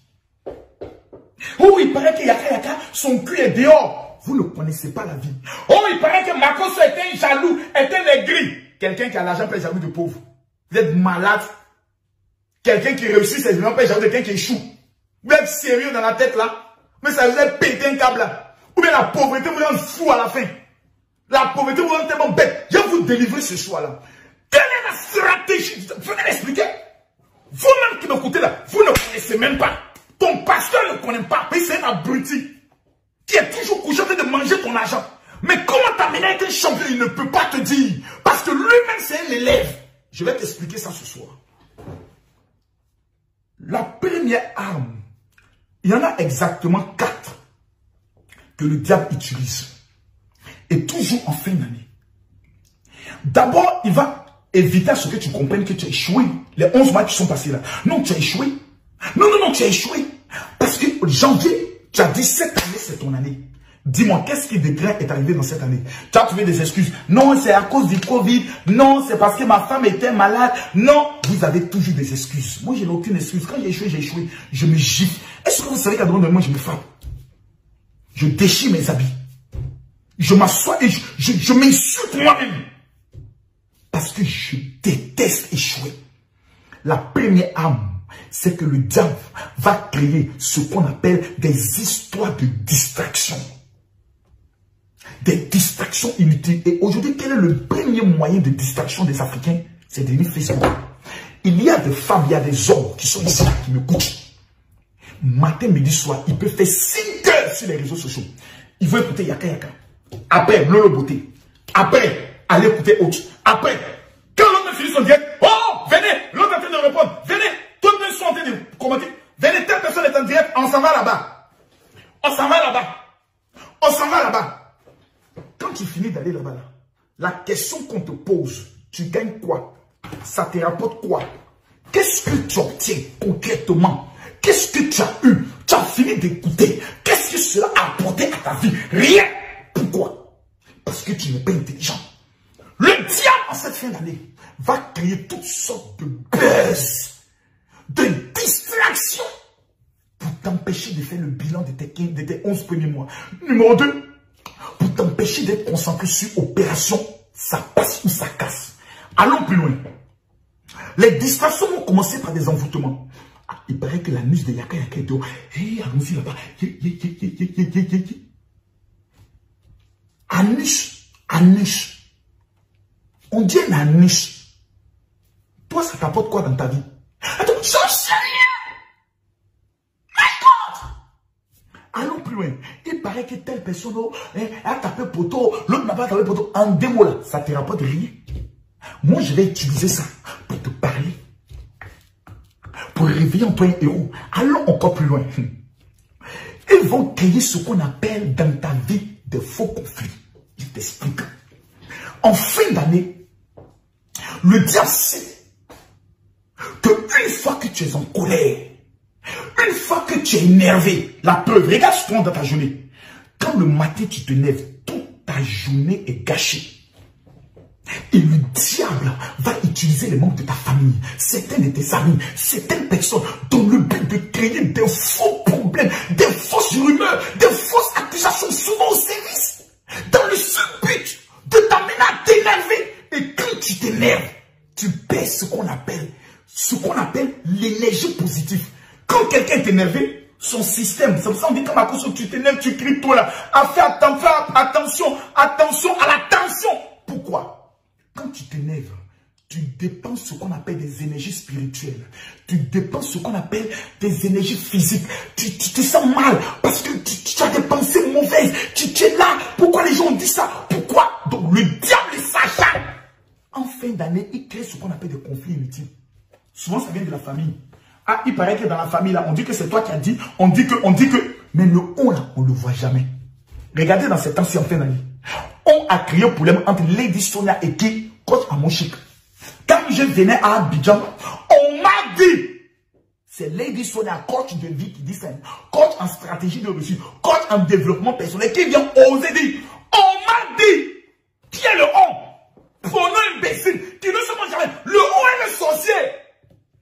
Oh, il paraît que Yaka, son cul est dehors. Vous ne connaissez pas la vie. Oh, il paraît que Makosso était un jaloux, était un aigri. Quelqu'un qui a l'argent peut être jaloux de pauvre. Vous êtes malade. Quelqu'un qui réussit, c'est vraiment pas jaloux de quelqu'un qui échoue. Vous êtes sérieux dans la tête là. Mais ça vous a pété un câble là. Ou bien la pauvreté vous rend fou à la fin. La pauvreté vous rend tellement bête. Je vais vous délivrer ce choix là. Quelle est la stratégie? Venez l'expliquer. Vous-même qui m'écoutez là, vous ne connaissez même pas. Ton pasteur ne connaît pas. Mais c'est un abruti qui est toujours couché en train de manger ton argent. Mais comment t'amener à être un champion? Il ne peut pas te dire. Parce que lui-même, c'est un élève. Je vais t'expliquer ça ce soir. La première arme, il y en a exactement 4 que le diable utilise. Et toujours en fin d'année. D'abord, il va éviter à ce que tu comprennes que tu as échoué. Les 11 mois qui sont passés là. Non, tu as échoué. Non, tu as échoué. Parce que janvier, tu as dit cette année, c'est ton année. Dis-moi, qu'est-ce qui de grain est arrivé dans cette année? Tu as trouvé des excuses. Non, c'est à cause du Covid. Non, c'est parce que ma femme était malade. Non, vous avez toujours des excuses. Moi, je n'ai aucune excuse. Quand j'ai échoué, j'ai échoué. Je me gifle. Est-ce que vous savez qu'à devant de moi, je me frappe? Je déchire mes habits. Je m'assois et je m'insulte moi-même. Parce que je déteste échouer. La première arme, c'est que le diable va créer ce qu'on appelle des histoires de distraction. Des distractions inutiles. Et aujourd'hui, quel est le premier moyen de distraction des Africains? C'est devenu Facebook. Il y a des femmes, il y a des hommes qui sont ici, qui me coûtent. Matin, midi, soir, ils peuvent faire 5 heures sur les réseaux sociaux. Ils vont écouter Yaka Yaka. Après, Lolo Beauté. Après, aller écouter autre. Après, quand l'autre finit son direct, oh, venez, l'autre est en train de répondre. Venez, tout le monde sont en train de commenter. Venez, telle personne est en direct, on s'en va là-bas. On s'en va là-bas. On s'en va là-bas. Quand tu finis d'aller là-bas, là, la question qu'on te pose, tu gagnes quoi? Ça te rapporte quoi? Qu'est-ce que tu obtiens concrètement? Qu'est-ce que tu as eu? Tu as fini d'écouter. Qu'est-ce que cela a apporté à ta vie? Rien. Pourquoi? Parce que tu n'es pas intelligent. Le diable, en cette fin d'année, va créer toutes sortes de buzz, de distractions pour t'empêcher de faire le bilan de tes 11 premiers mois. Numéro 2, pour t'empêcher d'être concentré sur opération, ça passe ou ça casse. Allons plus loin. Les distractions vont commencer par des envoûtements. Ah, il paraît que la nuit de Yaka Yaka est dehors. Hé, allons-y là-bas. Anus. On dit un anus. Toi, ça t'apporte quoi dans ta vie? Attends, j'en sais rien. My God. Allons plus loin. Il paraît que telle personne a tapé poteau, l'autre n'a pas tapé poteau. En 2 mots là, ça te rapporte rien. Moi, je vais utiliser ça pour te parler. Pour réveiller en toi un héros. Allons encore plus loin. Ils vont créer ce qu'on appelle dans ta vie des faux conflits. Je t'explique. En fin d'année, le diable sait qu'une fois que tu es en colère, une fois que tu es énervé, la preuve, regarde souvent dans ta journée. Quand le matin tu te lèves, toute ta journée est gâchée. Et le diable va utiliser les membres de ta famille, certains de tes amis, certaines personnes dans le but de créer des faux problèmes, des fausses rumeurs, des fausses accusations, souvent au service, dans le seul but de t'amener à t'énerver. Et quand tu t'énerves, tu perds ce qu'on appelle l'énergie positive. Quand quelqu'un est énervé, son système, c'est pour ça qu'on dit comme à cause que tu t'énerves, tu cries toi là. Fais attention à la tension. Pourquoi? Quand tu t'énerves, tu dépenses ce qu'on appelle des énergies spirituelles. Tu dépenses ce qu'on appelle des énergies physiques. Tu te sens mal parce que tu as des pensées mauvaises. Tu es là. Pourquoi les gens ont dit ça? Pourquoi? Donc le diable s'acharne. En fin d'année, il crée ce qu'on appelle des conflits inutiles. Souvent, ça vient de la famille. Ah, il paraît que dans la famille, là, on dit que c'est toi qui as dit. On dit que. Mais le on, là, on ne le voit jamais. Regardez dans ces temps-ci en fin d'année. On a créé un problème entre Lady Sonia et qui? Coach Amoshik. Quand je venais à Abidjan, on m'a dit, c'est Lady Sonia, coach de vie, qui dit ça. Coach en stratégie de réussite, coach en développement personnel, qui vient oser dire, on m'a dit, qui est le on? Pronom imbécile, qui ne se mange jamais. Le on est le sorcier.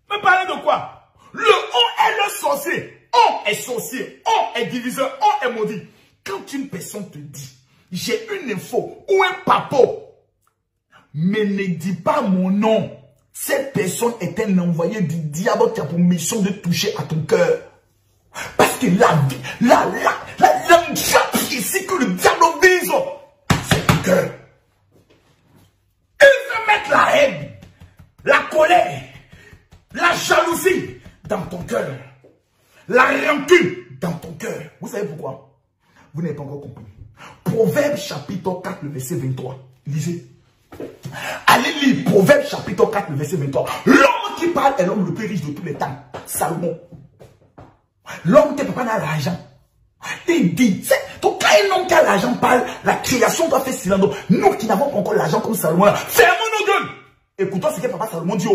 Mais parlez de quoi? Le on est le sorcier. On est sorcier, on est diviseur, on est maudit. Quand une personne te dit, j'ai une info ou un papo, mais ne dis pas mon nom. Cette personne est un envoyé du diable qui a pour mission de toucher à ton cœur. Parce que la langue ici que le diable vise, c'est ton cœur. Il veut mettre la haine, la colère, la jalousie dans ton cœur. La rancune dans ton cœur. Vous savez pourquoi? Vous n'avez pas encore compris. Proverbe chapitre 4, le verset 23. Lisez. Allez lire Proverbe chapitre 4, le verset 23. L'homme qui parle est l'homme le plus riche de tous les temps. Salomon. L'homme qui papa n'a l'argent. Il dit, donc quand un homme qui a l'argent parle, la création doit faire silence. Donc, nous qui n'avons pas encore l'argent comme Salomon, fermons nos gueules. Écoutons ce que papa Salomon dit.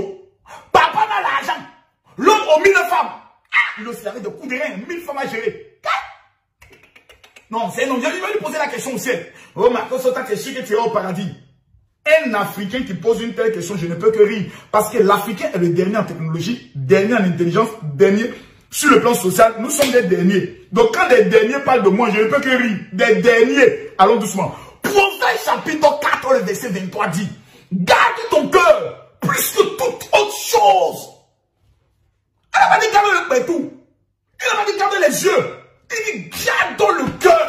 Papa n'a l'argent. L'homme aux 1000 femmes. Il aussi avait de coups de rein, 1000 femmes à gérer. Non, c'est non. Je vais lui poser la question au ciel. Oh, Marcos, ta question que tu es au paradis. Un Africain qui pose une telle question, je ne peux que rire. Parce que l'Africain est le dernier en technologie, dernier en intelligence, dernier sur le plan social. Nous sommes des derniers. Donc quand des derniers parlent de moi, je ne peux que rire. Des derniers. Allons doucement. Proverbe chapitre 4, le verset 23 dit, garde ton cœur plus que toute autre chose. Elle n'a pas dit garde le tout. Elle n'a pas dit garde les yeux. Il dit garde le cœur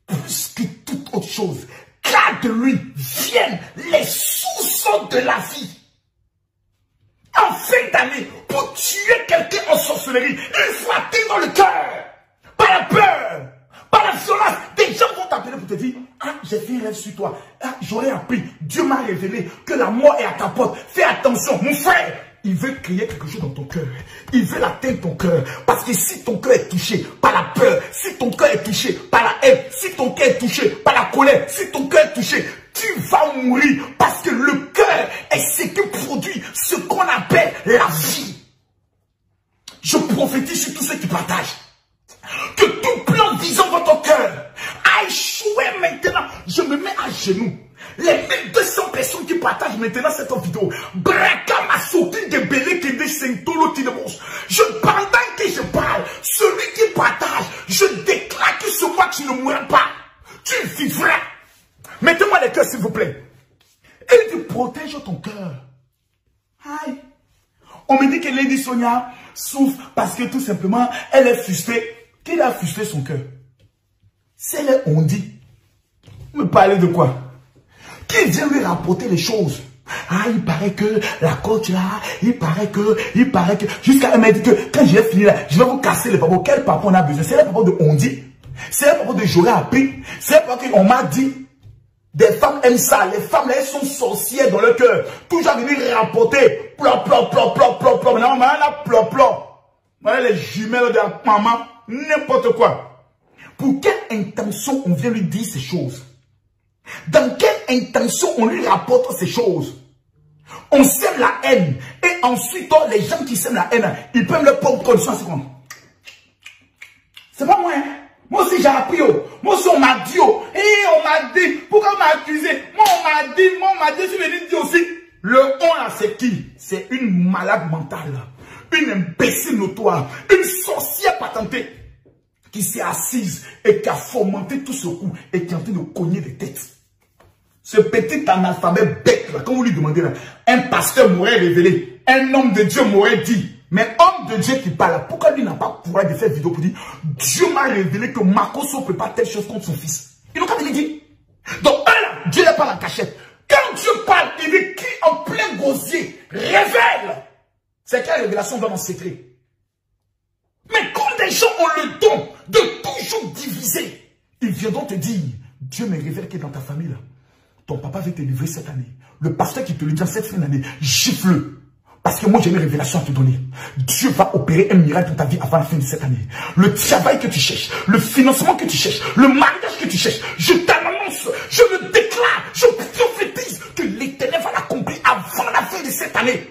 plus que toute autre chose. Car de lui viennent les sources de la vie. en fin d'année, pour tuer quelqu'un en sorcellerie, il faut atteindre le cœur. Par la peur, par la violence. Des gens vont t'appeler pour te dire, ah, j'ai fait un rêve sur toi. Ah, j'aurais appris. Dieu m'a révélé que la mort est à ta porte. Fais attention, mon frère. Il veut créer quelque chose dans ton cœur. Il veut atteindre ton cœur. Parce que si ton cœur est touché par la peur, si ton cœur est touché par la haine, si ton cœur est touché par la colère, si ton cœur est touché, tu vas mourir. Parce que le cœur est ce qui produit ce qu'on appelle la vie. Je prophétise sur tous ceux qui partagent. Que tout plan visant votre cœur a échoué maintenant. Je me mets à genoux. Les 1200 personnes qui partagent maintenant cette vidéo. Braka Masoki de Belé qui de Sentolo Tidemos. Pendant que je parle, celui qui partage, je déclare que ce mois tu ne mourras pas. Tu vivras. Mettez-moi les cœurs s'il vous plaît. Et tu protèges ton cœur. Aïe. On me dit que Lady Sonia souffre parce que tout simplement elle est frustrée. Qui a frustré son cœur? C'est là on dit. Me parler de quoi? Qui vient lui rapporter les choses? Ah, il paraît que la coach là, il paraît que, jusqu'à elle m'a dit que quand je vais finir là, je vais vous casser les papas. Quel papa on a besoin? C'est le papa de on dit. C'est le papa de j'aurais appris. C'est le papa qu'on m'a dit. Des femmes aiment ça. Les femmes là, elles sont sorcières dans le cœur. Toujours à venir rapporter. Plop, plop, plop, plop, plop, plop. Maintenant, on a plop, plop. Voilà les jumelles de la maman. N'importe quoi. Pour quelle intention on vient lui dire ces choses? Dans quelle intention on lui rapporte ces choses? On sème la haine. Et ensuite, les gens qui sèment la haine, ils peuvent le prendre comme ça. C'est pas moi, hein? Moi aussi j'ai appris. Moi aussi on m'a dit. Et on m'a dit. Pourquoi on m'a accusé? Moi on m'a dit. Je suis venu dire aussi. Le on là c'est qui? C'est une malade mentale. Une imbécile notoire. Une sorcière patentée. Qui s'est assise et qui a fomenté tout ce coup. Et qui est en train de cogner des têtes. Ce petit analphabète bête là. Quand vous lui demandez là. Un pasteur m'aurait révélé. Un homme de Dieu m'aurait dit. Mais homme de Dieu qui parle, pourquoi lui n'a pas courage de faire vidéo pour dire Dieu m'a révélé que Makoso ne peut pas telle chose contre son fils. Il n'a qu'à venir dire. Donc, là, Dieu n'est pas la cachette. Quand Dieu parle, il écrit en plein gosier, révèle. C'est quelle révélation va en secret. Mais quand des gens ont le don de toujours diviser, ils viendront te dire Dieu me révèle que dans ta famille, là, ton papa va te livrer cette année. Le pasteur qui te le dit en cette fin d'année, gifle-le. Parce que moi, j'ai une révélation à te donner. Dieu va opérer un miracle dans ta vie avant la fin de cette année. Le travail que tu cherches, le financement que tu cherches, le mariage que tu cherches, je t'annonce, je le déclare, je prophétise que l'Éternel va l'accomplir avant la fin de cette année.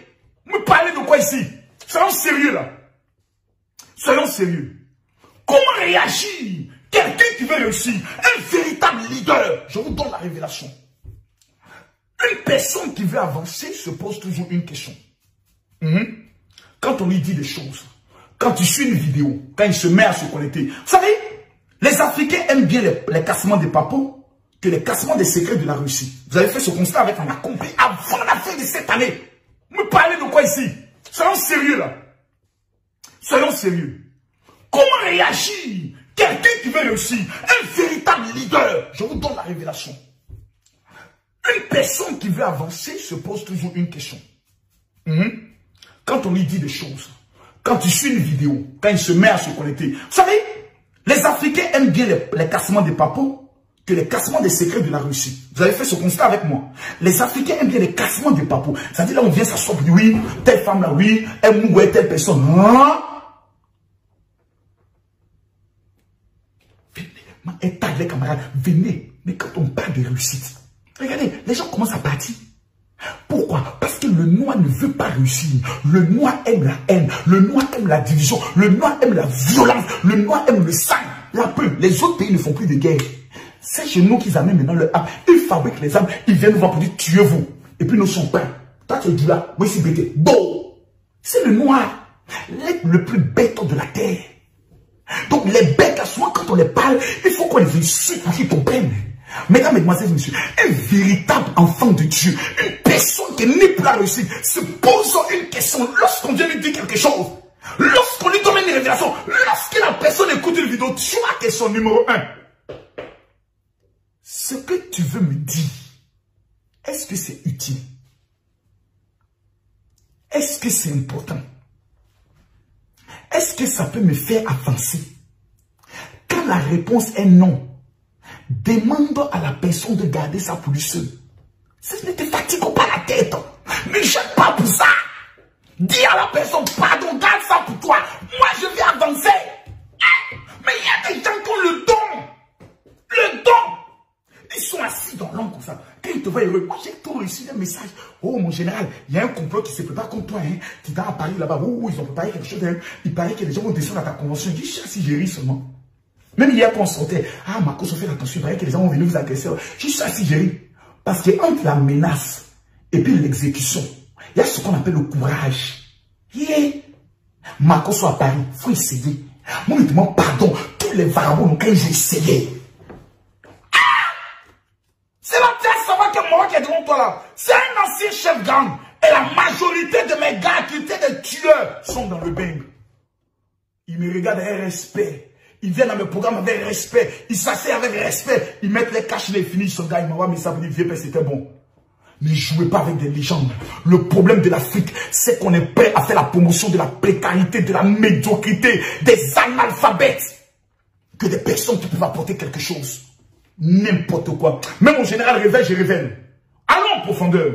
Me parlez de quoi ici? Soyons sérieux là. Soyons sérieux. Comment réagir quelqu'un qui veut réussir? Un véritable leader. Je vous donne la révélation. Une personne qui veut avancer se pose toujours une question. Quand on lui dit des choses, quand il suit une vidéo, quand il se met à se connecter, vous savez, les Africains aiment bien les cassements des papos que les cassements des secrets de la Russie. Vous avez fait ce constat avec un accompli avant la fin de cette année. Me parlez de quoi ici? Soyons sérieux là. Soyons sérieux. Comment réagir quelqu'un qui veut réussir? Un véritable leader. Je vous donne la révélation. Une personne qui veut avancer se pose toujours une question. Quand on lui dit des choses, quand il suit une vidéo, quand il se met à se connecter. Vous savez, les Africains aiment bien les cassements des papos que les cassements des secrets de la Russie. Vous avez fait ce constat avec moi. Les Africains aiment bien les cassements des papos. C'est-à-dire là on vient s'asseoir pour dire oui, telle femme là, oui, elle mouille telle personne. Venez, les camarades, venez. Mais quand on parle de réussite, regardez, les gens commencent à partir. Pourquoi? Parce que le noir ne veut pas réussir. Le noir aime la haine. Le noir aime la division. Le noir aime la violence. Le noir aime le sang. La peur. Les autres pays ne font plus de guerre. C'est chez nous qu'ils amènent maintenant leur arme. Ils fabriquent les armes. Ils viennent nous voir pour dire tuez-vous. Et puis nous sommes prêts. Toi tu es du là. Moi ici bêté. Bon. C'est le noir. L'être le plus bête de la terre. Donc les bêtes là, souvent quand on les parle, il faut qu'on les insulte pour qu'ils comprennent. Mesdames, mesdemoiselles et messieurs, un véritable enfant de Dieu, une personne qui n'est pas réussie, se pose une question lorsqu'on vient lui dire quelque chose, lorsqu'on lui donne une révélation, lorsque la personne écoute une vidéo, tu as question numéro 1. Ce que tu veux me dire, est-ce que c'est utile? Est-ce que c'est important? Est-ce que ça peut me faire avancer? Quand la réponse est non, demande à la personne de garder ça pour lui seul. Ça ne te fatigue pas la tête. Ne jette pas pour ça. Dis à la personne, pardon, garde ça pour toi. Moi, je vais avancer. Mais il y a des gens qui ont le don. Le don. Ils sont assis dans l'ombre comme ça. Quand ils te voient heureux, moi j'ai tout reçu des messages. Oh mon général, il y a un complot qui se prépare contre toi. Hein. Tu es à Paris là-bas. Oh, ils ont préparé quelque chose. Hein. Il paraît que les gens vont descendre à ta convention. Dis, si j'ai ri seulement. Même hier quand on sortait, ah Makosso, fais attention, il paraît que les gens vont venir vous agresser. Je suis si j'ai ri. Parce que entre la menace et puis l'exécution, il y a ce qu'on appelle le courage. Makosso à Paris, il faut essayer. Moi, je demande pardon. Tous les varabons, quand j'ai essayé. C'est la tête, ça va que moi qui est devant toi là. C'est un ancien chef gang. Et la majorité de mes gars qui étaient des tueurs sont dans le bain. Ils me regardent avec respect. Ils viennent dans mes programmes avec respect. Ils s'asseyent avec respect. Ils mettent les caches, les finis. Ce gars, il m'envoie, mais ça veut dire, vieux père, c'était bon. Ne jouez pas avec des légendes. Le problème de l'Afrique, c'est qu'on est prêt à faire la promotion de la précarité, de la médiocrité, des analphabètes, que des personnes qui peuvent apporter quelque chose. N'importe quoi. Même au général révèle, je révèle. Allons en profondeur.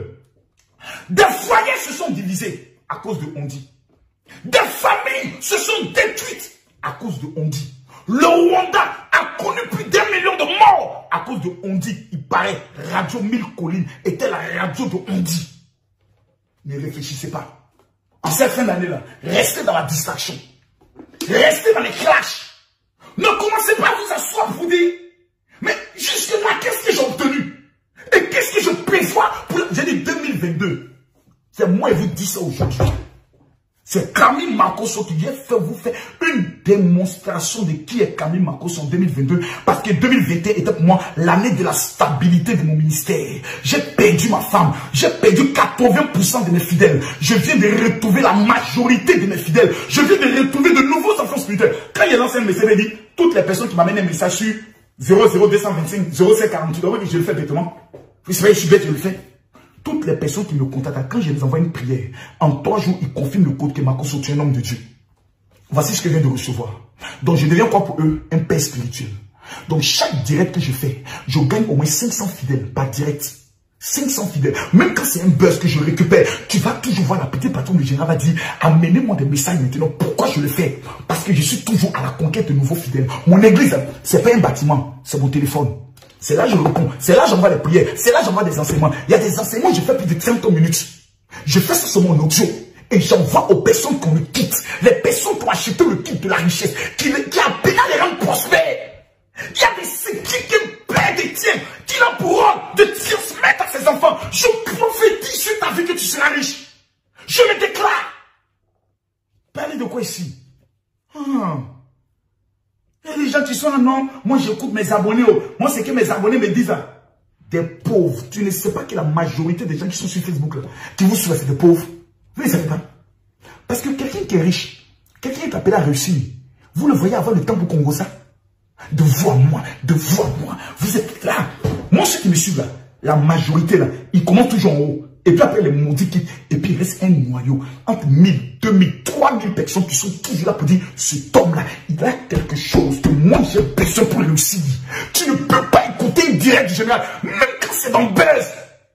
Des foyers se sont divisés à cause de Ondi. Des familles se sont détruites à cause de Ondi. Le Rwanda a connu plus d'1 million de morts à cause de Ondi. Il paraît, Radio 1000 Collines était la radio de Ondi. Ne réfléchissez pas. En cette fin d'année-là, restez dans la distraction. Restez dans les clashs. Ne commencez pas à vous asseoir pour dire, mais jusque-là, qu'est-ce que j'ai obtenu? Et qu'est-ce que je prévois pour... J'ai dit 2022. C'est moi qui vous dis ça aujourd'hui. C'est Camille Makosso qui vient vous faire une démonstration de qui est Camille Makosso en 2022. Parce que 2021 était pour moi l'année de la stabilité de mon ministère. J'ai perdu ma femme. J'ai perdu 80% de mes fidèles. Je viens de retrouver la majorité de mes fidèles. Je viens de retrouver de nouveaux enfants spirituels. Quand il y a lancé un message, il dit, toutes les personnes qui m'amènent un message sur 00225 0748, je le fais bêtement. Vous savez, je suis bête, je le fais. Toutes les personnes qui me contactent, quand je les envoie une prière, en 3 jours, ils confirment le code que Makosso, tu es un homme de Dieu. Voici ce que je viens de recevoir. Donc, je deviens quoi pour eux? Un père spirituel. Donc, chaque direct que je fais, je gagne au moins 500 fidèles par direct. 500 fidèles. Même quand c'est un buzz que je récupère, tu vas toujours voir la petite patronne du général va dire, amenez-moi des messages maintenant. Pourquoi je le fais? Parce que je suis toujours à la conquête de nouveaux fidèles. Mon église, c'est pas un bâtiment, c'est mon téléphone. C'est là que je réponds. C'est là que j'envoie les prières. C'est là que j'envoie des enseignements. Il y a des enseignements, je fais plus de 30 minutes. Je fais ça sur mon audio. Et j'envoie aux personnes qui ont le kit. Les personnes qui ont acheté le kit de la richesse. Qui appellent à les rendre prospères. Il y a des séquilles qui père des tiens. Qui ont pour rôle de transmettre à ses enfants. Je prophétise sur ta vie que tu seras riche. Je le déclare. Parlez de quoi ici? Il y a des gens qui sont là, non, moi j'écoute mes abonnés. Moi c'est que mes abonnés me disent, des pauvres. Tu ne sais pas que la majorité des gens qui sont sur Facebook, là, qui vous suivent, c'est des pauvres. Vous ne savez pas. Parce que quelqu'un qui est riche, quelqu'un qui est appelé à réussir, vous le voyez avoir le temps pour Congo ça. De vous à moi, de vous à moi. Vous êtes là. Moi ceux qui me suivent là, la majorité là, ils commencent toujours en haut. Et puis après les maudits quittent. Et puis il reste un noyau entre 1000, 2000, 3000 personnes qui sont toujours là pour dire, cet homme-là, il a quelque chose que moi j'ai besoin pour réussir. Tu ne peux pas écouter une direct du général. Même quand c'est dans le buzz.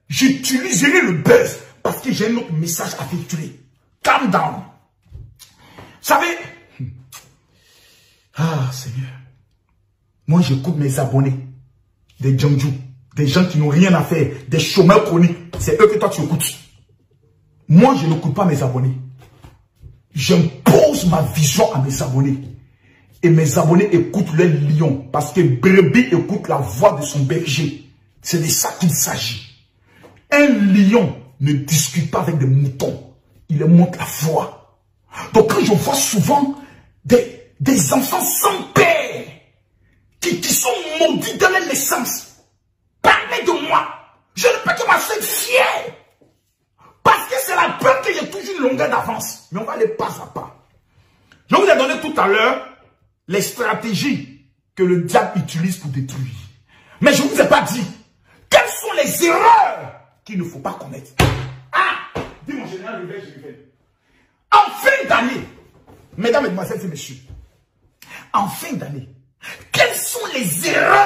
J'utiliserai le buzz. Parce que j'ai un autre message à véhiculer. Calm down. Vous savez, ah Seigneur. Moi j'écoute mes abonnés. Des Djamdjou. Des gens qui n'ont rien à faire, des chômeurs chroniques, c'est eux que toi tu écoutes. Moi, je n'écoute pas mes abonnés. J'impose ma vision à mes abonnés. Et mes abonnés écoutent les lions. Parce que brebis écoute la voix de son berger. C'est de ça qu'il s'agit. Un lion ne discute pas avec des moutons. Il leur montre la voix. Donc quand je vois souvent des enfants sans père qui sont maudits dans la naissance, parlez de moi. Je ne peux que m'assurer fier. Parce que c'est la peur que j'ai toujours une longueur d'avance. Mais on va aller pas à pas. Je vous ai donné tout à l'heure les stratégies que le diable utilise pour détruire. Mais je ne vous ai pas dit quelles sont les erreurs qu'il ne faut pas commettre. Ah, dis mon général, je vais. En fin d'année, mesdames, mesdemoiselles et messieurs, en fin d'année, quelles sont les erreurs